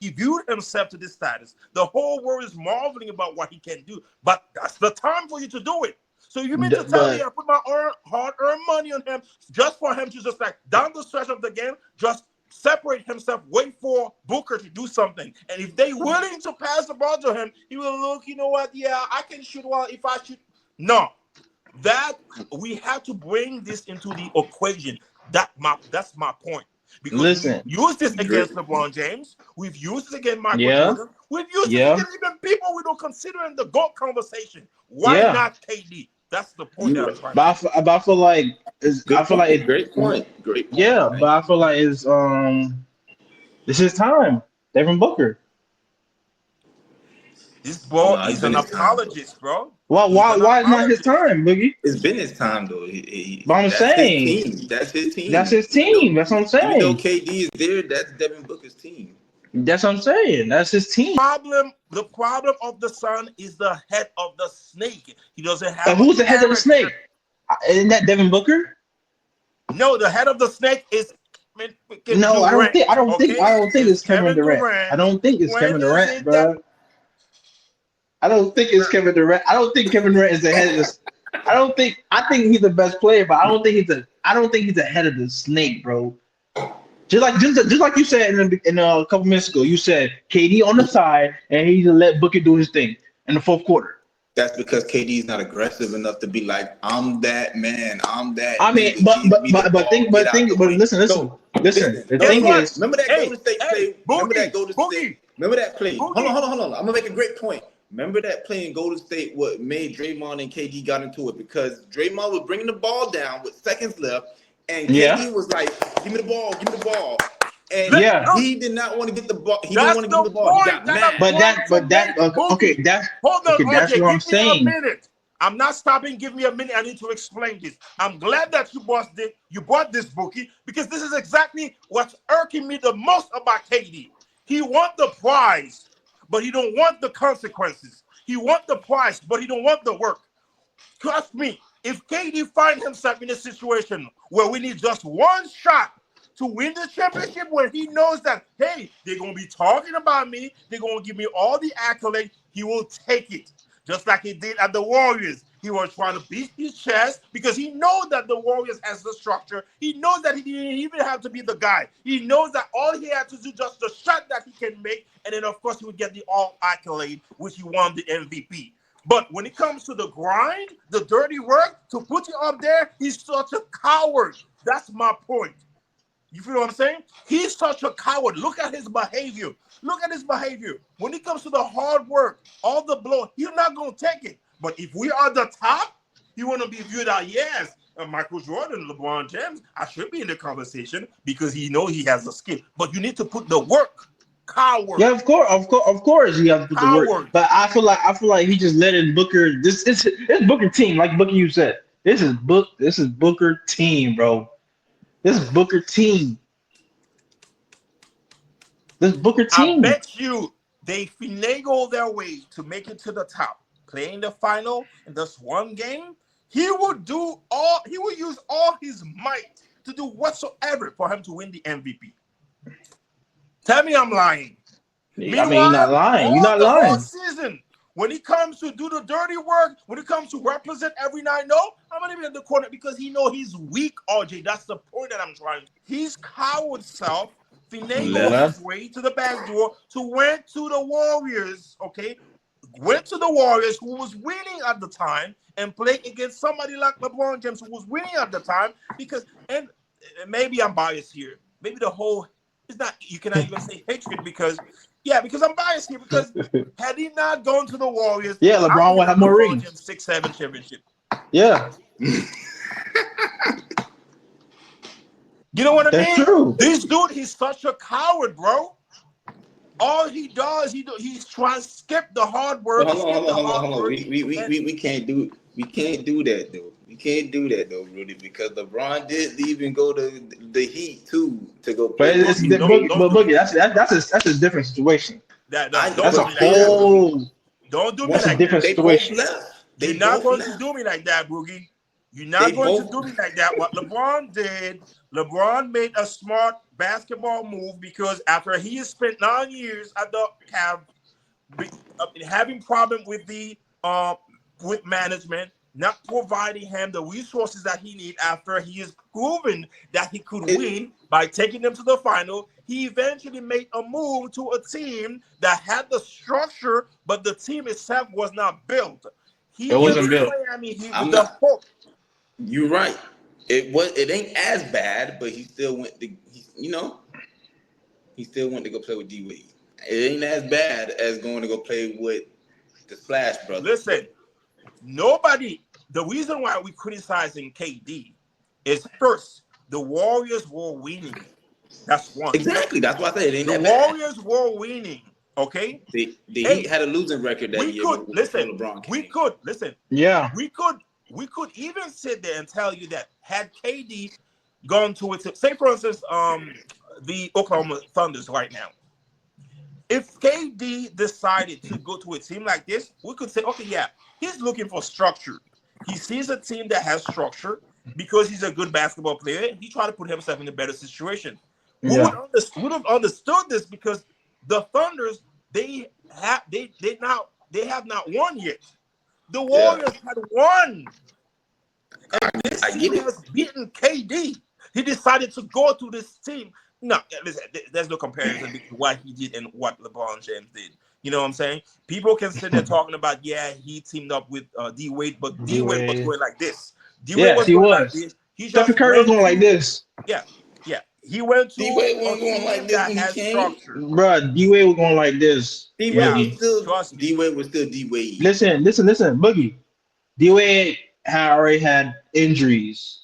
viewed himself to this status. The whole world is marveling about what he can do, but that's the time for you to do it. So you mean to tell me I put my hard-earned money on him just for him to just like down the stretch of the game, just separate himself, wait for Booker to do something. And if they willing to pass the ball to him, he will look, you know what? Yeah, I can shoot well if I shoot. No, that we have to bring this into the equation. That's my point. Because we've used this against LeBron James. We've used it against Michael Jordan. We've used it against even people we don't consider in the GOAT conversation. Why not KD? That's the point. But I feel like it's great point. Yeah, but I feel like it's his time. Devin Booker. This ball is an apologist, bro. Why is not his time, Boogie? It's been his time though. But I'm saying that's his team. That's his team. That's what I'm saying. Even though KD is there, that's Devin Booker's team. That's what I'm saying. That's his team. The problem of the son is the head of the snake. He doesn't have. And who's the head of the snake? Isn't that Devin Booker? No, the head of the snake is. No, I don't think it's Kevin Durant. I don't think it's Kevin Durant, bro. I don't think it's Kevin Durant. I don't think Kevin Durant is the head of this. I think he's the best player, but I don't think he's the head of the snake, bro. Just like you said in a couple minutes ago, you said KD on the side and he just let Booker do his thing in the 4th quarter. That's because KD is not aggressive enough to be like, I'm that man, I'm that. I mean, but listen. The thing is, remember that Golden State play? Remember that Golden State? Remember that play? Hold on. I'm gonna make a great point. Remember that play in Golden State? What made Draymond and KD got into it because Draymond was bringing the ball down with seconds left, and KD was like, "Give me the ball." And Yeah. he did not want to get the ball. He didn't want to get the ball. He got mad. Okay, that's Hold on, that's RJ, what I'm give me a saying. minute. I'm not stopping. Give me a minute. I need to explain this. I'm glad that you bought this bookie, because this is exactly what's irking me the most about KD. He want the prize, but he don't want the consequences. He want the prize, but he don't want the work. Trust me, if KD find himself in a situation where we need just one shot to win the championship, where he knows that, hey, they're going to be talking about me, they're going to give me all the accolades, he will take it. Just like he did at the Warriors. He was trying to beat his chest because he knows that the Warriors has the structure. He knows that he didn't even have to be the guy. He knows that all he had to do just the shot that he can make, and then, of course, he would get the all accolade, which he won the MVP. But when it comes to the grind, the dirty work, to put you up there, he's such a coward. That's my point. You feel what I'm saying? He's such a coward. Look at his behavior. Look at his behavior. When it comes to the hard work, all the blow, he's not going to take it. But if we are the top, he want to be viewed as, yes, Michael Jordan, LeBron James, I should be in the conversation because he knows he has the skill. But you need to put the work. Coward. Yeah, of course, you have to put the work. But I feel like he just letting Booker. It's Booker team, like Booker you said. This is Booker team, bro. This is Booker team. This Booker team. I bet you they finagle their way to make it to the top, playing the final in this one game. He would use all his might to do whatsoever for him to win the MVP. Tell me I'm lying. Meanwhile, you're not lying. You're not lying. Whole season, when he comes to do the dirty work, when it comes to represent every night, no, I'm not even in the corner because he know he's weak, RJ. That's the point that I'm trying. His coward self finagled his way to the back door went to the Warriors, okay? Went to the Warriors, who was winning at the time, and played against somebody like LeBron James, who was winning at the time, because, and maybe I'm biased here. Maybe the whole, it's not, you cannot even say hatred because I'm biased here, because had he not gone to the Warriors, LeBron would have more rings. 6-7 championship. Yeah. You know what I mean? That's true. This dude, he's such a coward, bro. All he does, he's trying to skip the hard work. Hold on. We can't do that though. We can't do that though, Rudy, because LeBron did leave and go to the Heat too to go play. But Boogie, that's a different situation. That's a whole. Don't do me That's like a different that. situation. You're not going to do me like that, Boogie. You're not going to do me like that. What LeBron did, LeBron made a smart basketball move, because after he has spent 9 years at the Cavs, having problem with the with management, not providing him the resources that he needs, after he has proven that he could win by taking them to the final, he eventually made a move to a team that had the structure, but the team itself was not built. It wasn't built. You're right. It ain't as bad, but he still went to go play with D Wade. It ain't as bad as going to go play with the Splash Brothers. Listen, the reason why we're criticizing KD is, first, the Warriors were winning. That's one. Exactly. That's why I said it ain't the that bad. Warriors were winning. Okay. The Heat had a losing record that year. Yeah. We could even sit there and tell you that had KD gone to it, say for instance, the Oklahoma Thunders right now. If KD decided to go to a team like this, we could say, okay, yeah, he's looking for structure. He sees a team that has structure because he's a good basketball player. He tried to put himself in a better situation. We would have understood this, because the Thunders, they have not won yet. The Warriors had won. And this team has beaten KD. He decided to go to this team. No, listen, there's no comparison between what he did and what LeBron James did. You know what I'm saying? People can sit there talking about, he teamed up with D Wade, but D Wade was going like this. Yes, he was. Like this. Stephen Curry was going like this. Yeah. He went to D Wade wasn't going like this when he came. Bro, D Wade was going like this. D Wade was still D Wade. Listen, Boogie. D Wade already had injuries.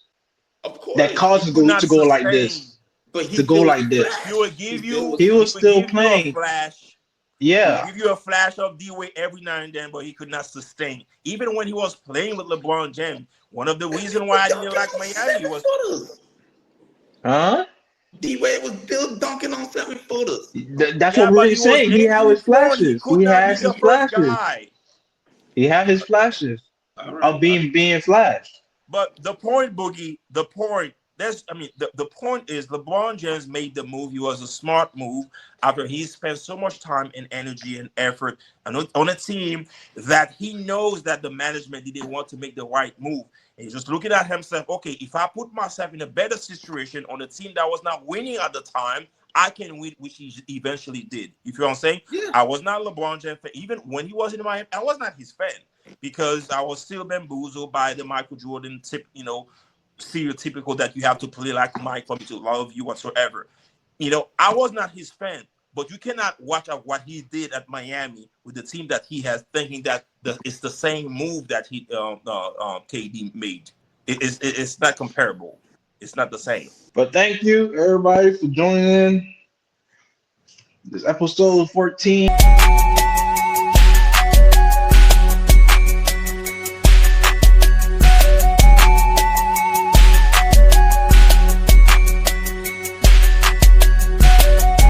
Of course. That caused him to go like this. But he to go still like this. He would give you. He was would still give you playing. a flash. Yeah. Give you a flash of D-Wade every now and then, but he could not sustain. Even when he was playing with LeBron James, one of the reasons why I didn't like Miami was Huh? D-Wade was still dunking on 7-footers. That's yeah, what but he Rudy's was saying. He had injury his prone. He flashes. could He not be has the his first flashes. guy. He had his flashes All right. of being flashed. But the point, Boogie, the point. The point is LeBron James made the move. He was a smart move after he spent so much time and energy and effort on a team that he knows that the management didn't want to make the right move. And he's just looking at himself, okay, if I put myself in a better situation on a team that was not winning at the time, I can win, which he eventually did. You feel what I'm saying? Yeah. I was not LeBron James fan. Even when he was in Miami, I was not his fan because I was still bamboozled by the Michael Jordan stereotypical that you have to play like Mike for me to love you whatsoever. I was not his fan, but you cannot watch out what he did at Miami with the team that he has, thinking that it's the same move that KD made. It's not comparable. It's not the same. But thank you, everybody, for joining in. This episode 14.